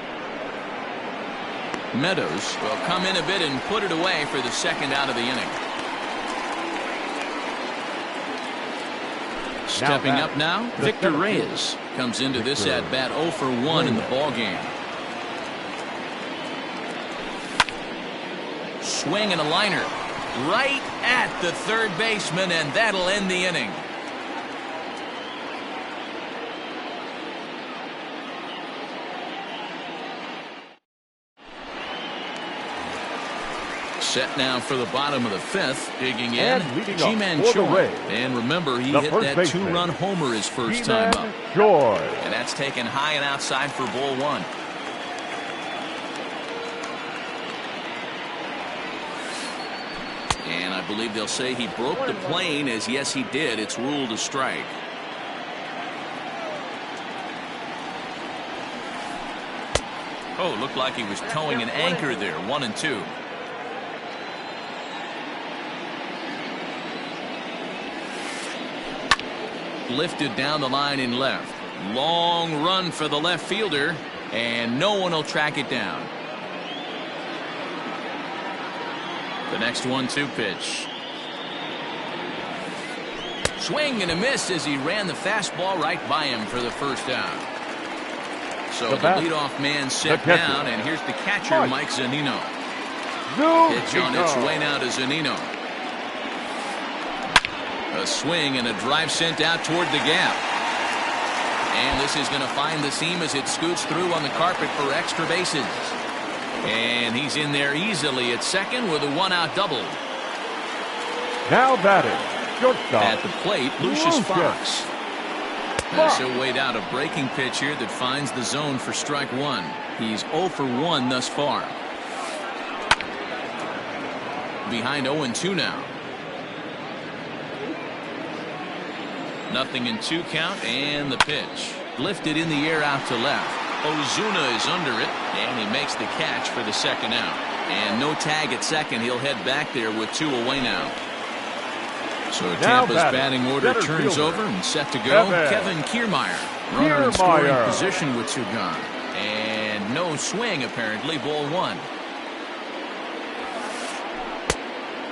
Meadows will come in a bit and put it away for the second out of the inning. Stepping up now, Victor Reyes comes into this at bat 0 for 1 in the ball game. Swing and a liner right at the third baseman, and that'll end the inning. Set now for the bottom of the 5th. Digging in, Ji-Man Choi. And remember, he hit that 2-run homer his first time up. And that's taken high and outside for ball 1. And I believe they'll say he broke the plane, as yes he did. It's ruled a strike. Oh, looked like he was towing an anchor there. 1-2. Lifted down the line in left. Long run for the left fielder, and no one will track it down. The next 1-2 pitch. Swing and a miss as he ran the fastball right by him for the first out. So the leadoff man set down, and here's the catcher, Mike Zunino. Pitch on its way now to Zunino. A swing and a drive sent out toward the gap. And this is going to find the seam as it scoots through on the carpet for extra bases. And he's in there easily at second with a 1-out double. Now batting, shortstop. At the plate, Lucius Fox. This will wait out a breaking pitch here that finds the zone for strike 1. He's 0 for 1 thus far. Behind 0-2 now. 0-2 count, and the pitch. Lifted in the air out to left. Ozuna is under it, and he makes the catch for the second out. And no tag at second. He'll head back there with 2 away now. So Tampa's batting order turns over and set to go. Kevin Kiermaier, runner in scoring position with 2 gone. And no swing apparently. Ball 1.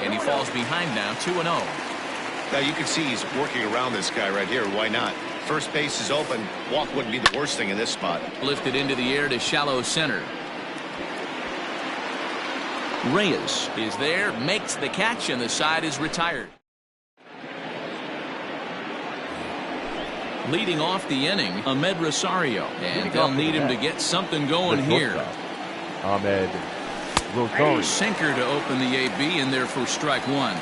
And he falls behind now, 2-0. Now you can see he's working around this guy right here. Why not? First base is open. Walk wouldn't be the worst thing in this spot. Lifted into the air to shallow center. Reyes is there, makes the catch, and the side is retired. Leading off the inning, Ahmed Rosario, and they'll need him to get something going here. Ahmed Rosario. Sinker to open the AB in there for strike 1.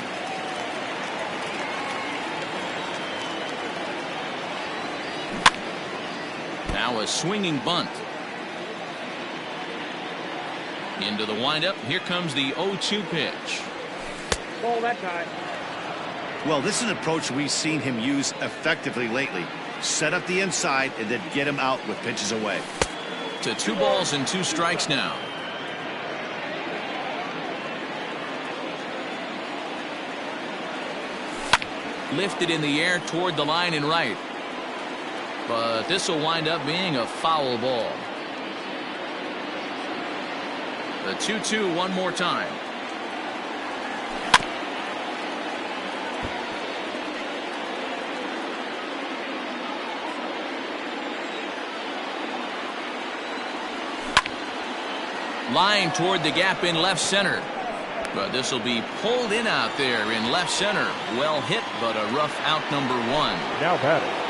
Now a swinging bunt. Into the windup. Here comes the 0-2 pitch. Ball that time. Well, this is an approach we've seen him use effectively lately. Set up the inside and then get him out with pitches away. To 2 balls and 2 strikes now. Lifted in the air toward the line and right. But this will wind up being a foul ball. The 2-2 one more time. Line toward the gap in left center. But this will be pulled in out there in left center. Well hit, but a rough out, number 1. Now batting.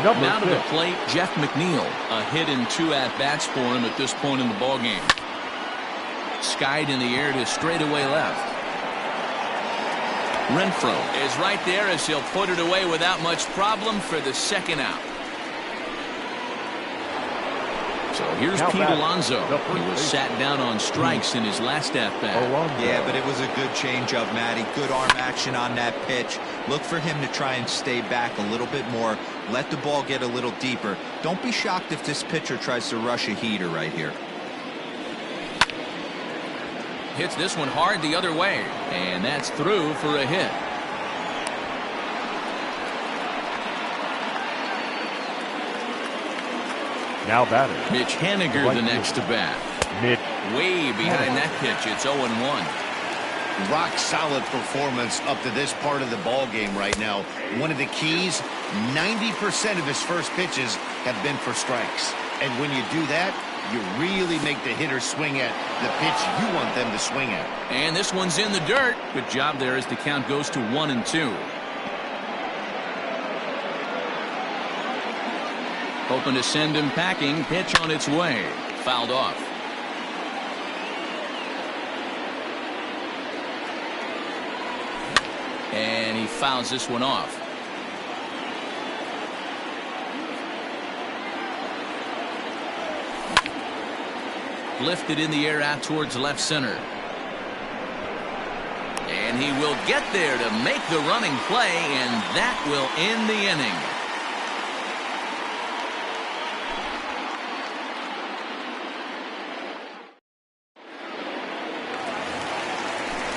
Now to the plate, Jeff McNeil. A hit in 2 at-bats for him at this point in the ballgame. Skied in the air to straightaway left. Renfroe is right there as he'll put it away without much problem for the second out. So here's Pete Alonso. He was sat down on strikes in his last at-bat. Yeah, but it was a good changeup, Matty. Good arm action on that pitch. Look for him to try and stay back a little bit more. Let the ball get a little deeper. Don't be shocked if this pitcher tries to rush a heater right here. Hits this one hard the other way, and that's through for a hit. Now batting. Mitch Haniger, the next to bat. Mitch. Way behind that pitch. It's 0-1. Rock solid performance up to this part of the ball game right now. One of the keys, 90% of his first pitches have been for strikes. And when you do that, you really make the hitter swing at the pitch you want them to swing at. And this one's in the dirt. Good job there as the count goes to 1-2. Hoping to send him packing. Pitch on its way. Fouled off. And he fouls this one off. Lifted in the air out towards left center. And he will get there to make the running play, and that will end the inning.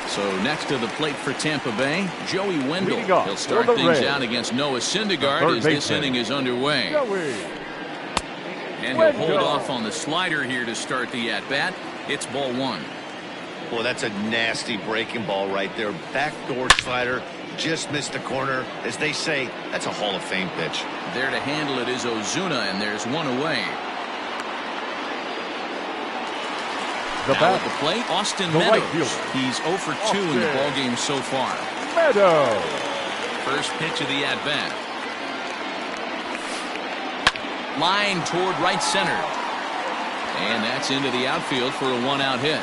So next to the plate for Tampa Bay, Joey Wendell. He'll start things out against Noah Syndergaard as this inning is underway. And he'll hold off on the slider here to start the at-bat. It's ball one. Well, that's a nasty breaking ball right there. Backdoor slider, just missed the corner. As they say, that's a Hall of Fame pitch. There to handle it is Ozuna, and there's one away. Now at the plate, Austin Meadows. He's 0 for 2 in the ballgame so far. Meadows. First pitch of the at-bat. Line toward right center. And that's into the outfield for a one-out hit.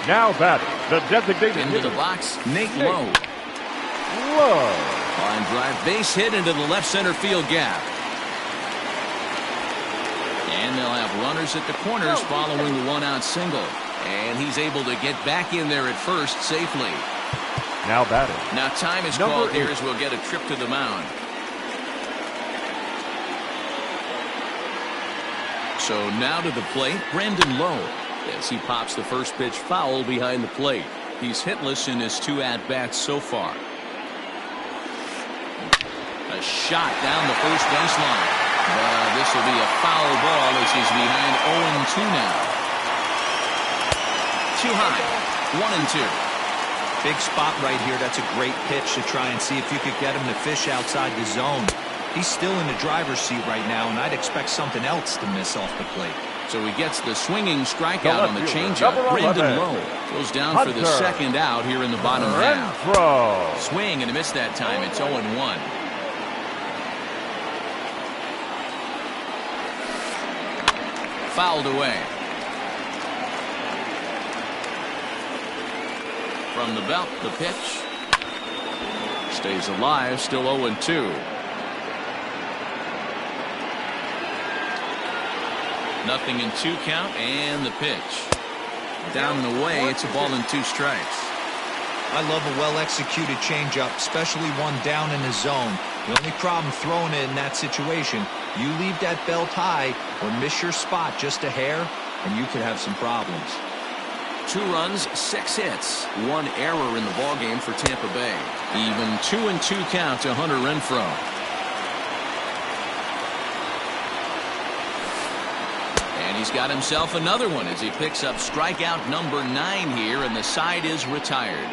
Now batting, the designated into hitter. The box, Nate Lowe. Line drive, base hit into the left center field gap. And they'll have runners at the corners following the one-out single. And he's able to get back in there at first safely. Now batting. Now time is called here as we'll get a trip to the mound. So now to the plate, Brandon Lowe. As he pops the first pitch foul behind the plate. He's hitless in his 2 at-bats so far. A shot down the first baseline. This will be a foul ball as he's behind 0-2 now. Too high. 1-2. Big spot right here. That's a great pitch to try and see if you could get him to fish outside the zone. He's still in the driver's seat right now, and I'd expect something else to miss off the plate. So he gets the swinging strikeout on the changeup. Brandon Lowe goes down for the second out here in the bottom half. Swing and a miss that time. It's 0-1. Fouled away. From the belt, the pitch. Stays alive, still 0-2. Nothing in 2 count, and the pitch. Down and away, it's a ball and 2 strikes. I love a well-executed changeup, especially one down in the zone. The only problem throwing it in that situation, you leave that belt high or miss your spot just a hair, and you could have some problems. 2 runs, 6 hits, 1 error in the ballgame for Tampa Bay. Even 2-2 count to Hunter Renfroe. And he's got himself another one as he picks up strikeout number 9 here, and the side is retired.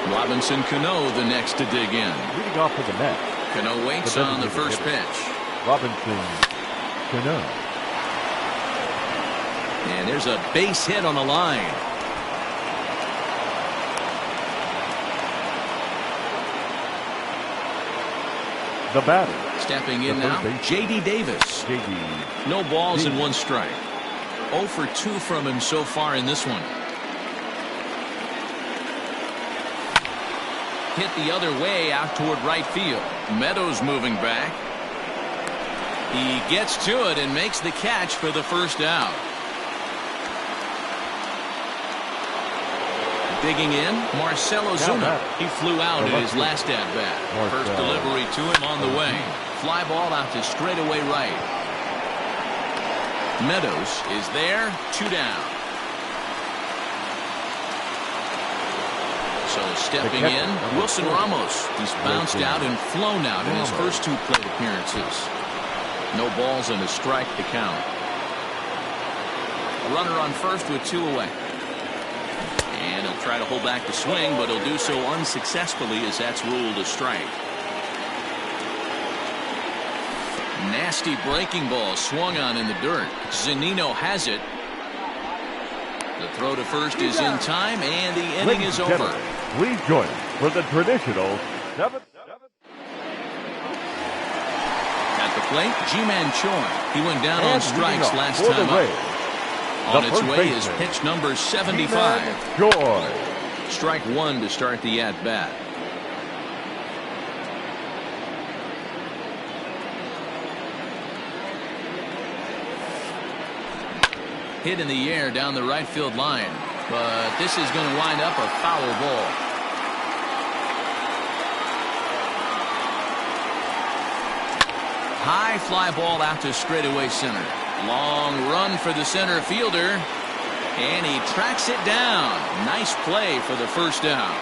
Robinson Cano the next to dig in. Leading off for the Mets. Cano waits on the first pitch. Robinson Cano. And there's a base hit on the line. The batter. Stepping in now, J.D. Davis. No balls and 1 strike. 0 for 2 from him so far in this one. Hit the other way out toward right field. Meadows moving back. He gets to it and makes the catch for the first out. Digging in, Marcell Ozuna. He flew out in his last at-bat. First delivery to him on the way. Fly ball out to straightaway right. Meadows is there, 2 down. So stepping in, Wilson Ramos. He's bounced out and flown out in his first 2 plate appearances. No balls and a strike to count. A runner on first with 2 away. And he'll try to hold back the swing, but he'll do so unsuccessfully as that's ruled a strike. Nasty breaking ball swung on in the dirt. Zunino has it. The throw to first is in time, and the inning is over. Please join us for the traditional 7th. At the plate, Ji-Man Choi. He went down on strikes last time up. On its way is pitch number 75. Joy. Strike 1 to start the at-bat. Hit in the air down the right field line, but this is going to wind up a foul ball. High fly ball out to straightaway center. Long run for the center fielder, and he tracks it down. Nice play for the first down.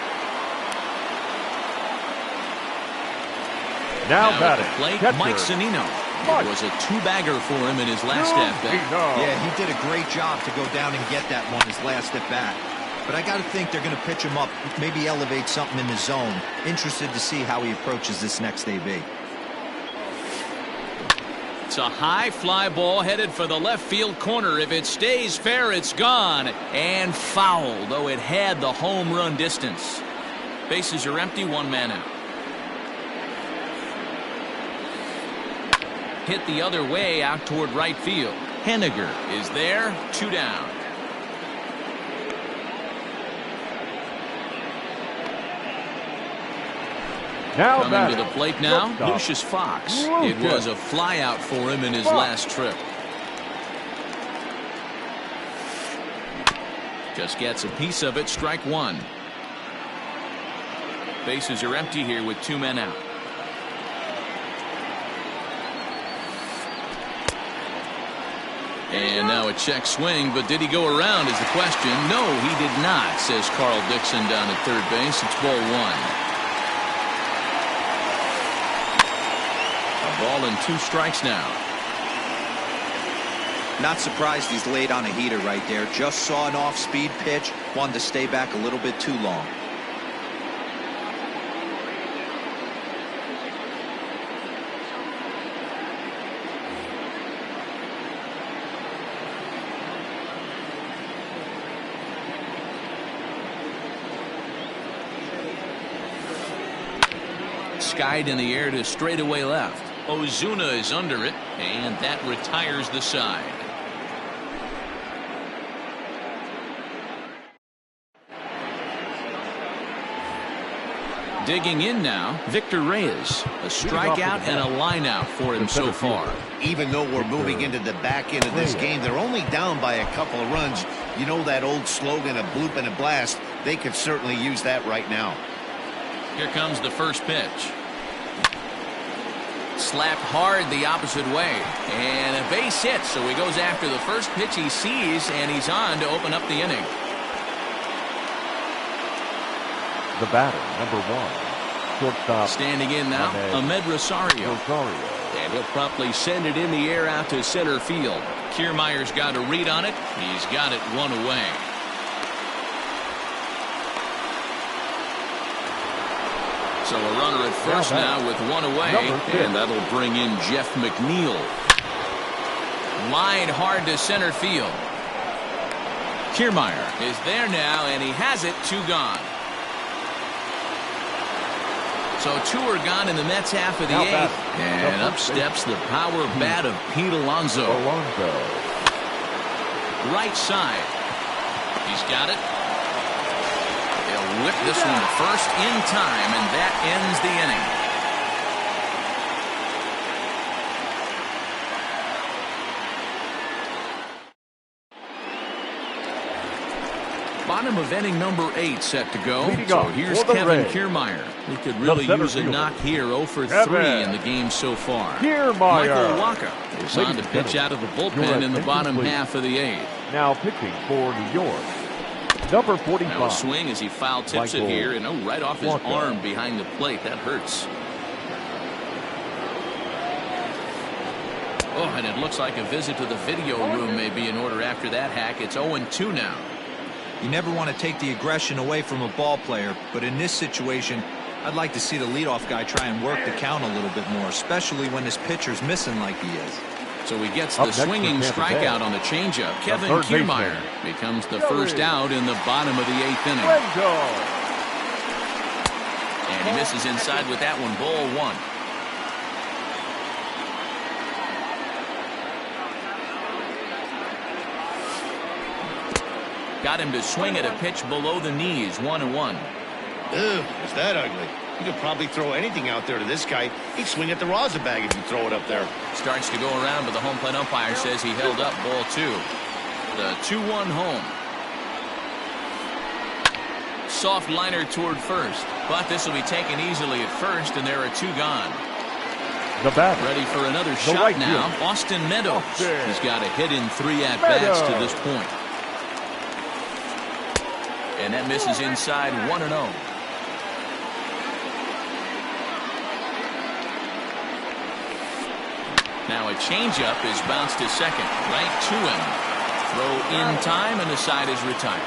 Now batting, plate, Mike Zunino. It was a 2-bagger for him in his last at-bat. Yeah, he did a great job to go down and get that one, his last at-bat. But I got to think they're going to pitch him up, maybe elevate something in the zone. Interested to see how he approaches this next AB. It's a high fly ball headed for the left field corner. If it stays fair, it's gone. And foul, though it had the home run distance. Bases are empty, 1 man out. Hit the other way out toward right field. Henniger is there, 2 down. Now coming to the plate now, Lucius Fox. It was a flyout for him in his last trip. Just gets a piece of it, strike 1. Bases are empty here with 2 men out. And now a check swing, but did he go around is the question. No, he did not, says Carl Dixon down at third base. It's ball 1. A ball and 2 strikes now. Not surprised he's laid on a heater right there. Just saw an off-speed pitch. Wanted to stay back a little bit too long. Skied in the air to straightaway left. Ozuna is under it, and that retires the side. Digging in now, Victor Reyes. A strikeout and a lineout for him so far. Even though we're moving into the back end of this game, they're only down by a couple of runs. You know that old slogan, a bloop and a blast. They could certainly use that right now. Here comes the first pitch. Slapped hard the opposite way, and a base hit, so he goes after the first pitch he sees, and he's on to open up the inning. The batter, number 1, shortstop. Standing in now, Ahmed Rosario. And he'll promptly send it in the air out to center field. Kiermaier's got a read on it. He's got it 1 away. So a runner at first now with 1 away, and that'll bring in Jeff McNeil. Line hard to center field. Kiermaier is there now, and he has it, 2 gone. So 2 are gone in the Mets half of the 8th, and up steps the power bat of Pete Alonso. Right side. He's got it. Whip this one to first in time, and that ends the inning. Bottom of inning number 8 set to go. Leading So off here's for the Kevin Rays. Kiermaier. He could really center use a fielder. knock here. 0 for 3 Kevin in the game so far. Kiermaier. Michael Wacha is Ladies on to and pitch gentlemen, out of the your bullpen in the attention, bottom please. half of the 8th. Now pitching for New York, number 45. Now a swing as he foul tips Michael it here, and right off his Wacha. arm behind the plate. That hurts. Oh, and it looks like a visit to the video room may be in order after that hack. It's 0-2 now. You never want to take the aggression away from a ball player, but in this situation, I'd like to see the leadoff guy try and work the count a little bit more, especially when his pitcher's missing like he is. So he gets Up the next for swinging Tampa strikeout Bay. on the changeup. Kevin third baseman. Kiermaier becomes the Joey. first out in the bottom of the 8th inning. Renzo. And he misses inside with that one. Ball 1. Got him to swing at a pitch below the knees. 1-1. Ugh, is that ugly? You could probably throw anything out there to this guy. He'd swing at the rosin bag if you throw it up there. Starts to go around, but the home plate umpire says he held up. Ball 2. The 2-1 home. Soft liner toward first, but this will be taken easily at first, and there are 2 gone. The batter. Ready for another shot right now. fielder. Austin Meadows. Austin. He's got a hit in 3 at-bats to Meadows. this point. And that misses inside. 1-0. Now a changeup is bounced to second. Right to him. Throw in time, and the side is retired.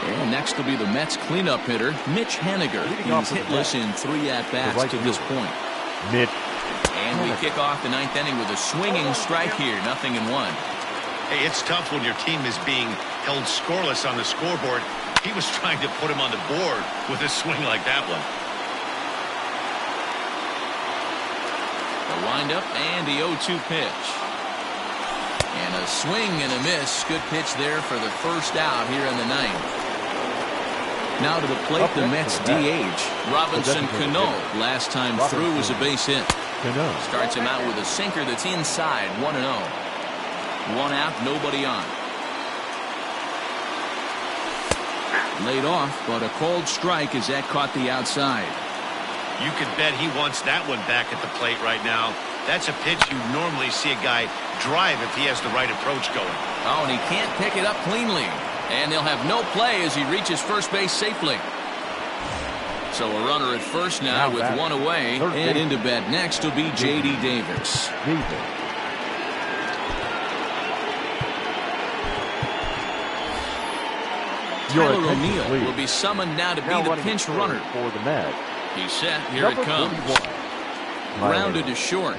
And next will be the Mets cleanup hitter, Mitch Haniger. Leading He off was for the hitless Mets. in 3 at-bats right to this fielder. point. Mitch. And we kick off the 9th inning with a swinging strike here. 0-1. Hey, it's tough when your team is being held scoreless on the scoreboard. He was trying to put him on the board with a swing like that one. The windup and the 0-2 pitch. And a swing and a miss. Good pitch there for the first out here in the 9th. Now to the plate, Up the next Mets for the Mets. DH, Robinson designated Cano. hitter. Last time Robinson through was a base hit. Cano. Starts him out with a sinker that's inside. 1-0. 1 out, nobody on. Laid off, but a called strike as that caught the outside. You could bet he wants that one back at the plate right now. That's a pitch you normally see a guy drive if he has the right approach going. Oh, and he can't pick it up cleanly. And they'll have no play as he reaches first base safely. So a runner at first now with back. 1 away. Third And base. into bat next will be J.D. Davis. Davis. Your Tyler attention, O'Neill please. will be summoned now to be Now the running pinch third runner. for the Mets. He's set. Here Number it comes. 41. Grounded to short.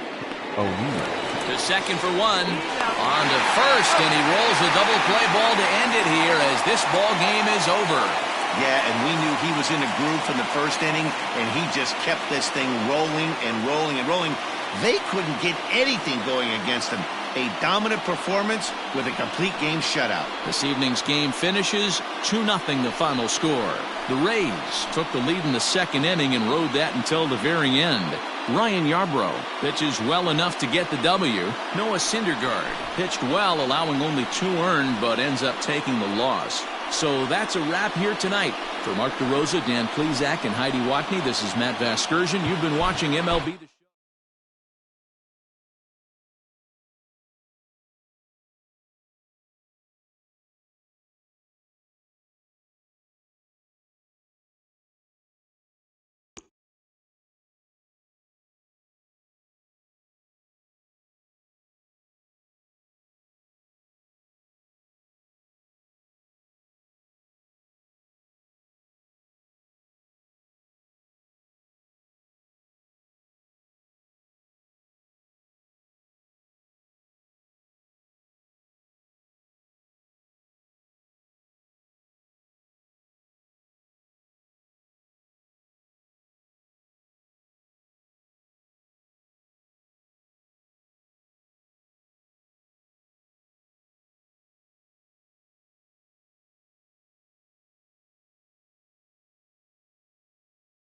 O'Neill. To second for 1. On to first, and he rolls a double play ball to end it here as this ball game is over. Yeah, and we knew he was in a groove from the first inning, and he just kept this thing rolling and rolling and rolling. They couldn't get anything going against him. A dominant performance with a complete game shutout. This evening's game finishes 2-0 the final score. The Rays took the lead in the second inning and rode that until the very end. Ryan Yarbrough pitches well enough to get the W. Noah Syndergaard pitched well, allowing only 2 earned, but ends up taking the loss. So that's a wrap here tonight. For Mark DeRosa, Dan Plesac, and Heidi Watney, this is Matt Vasgersian. You've been watching MLB.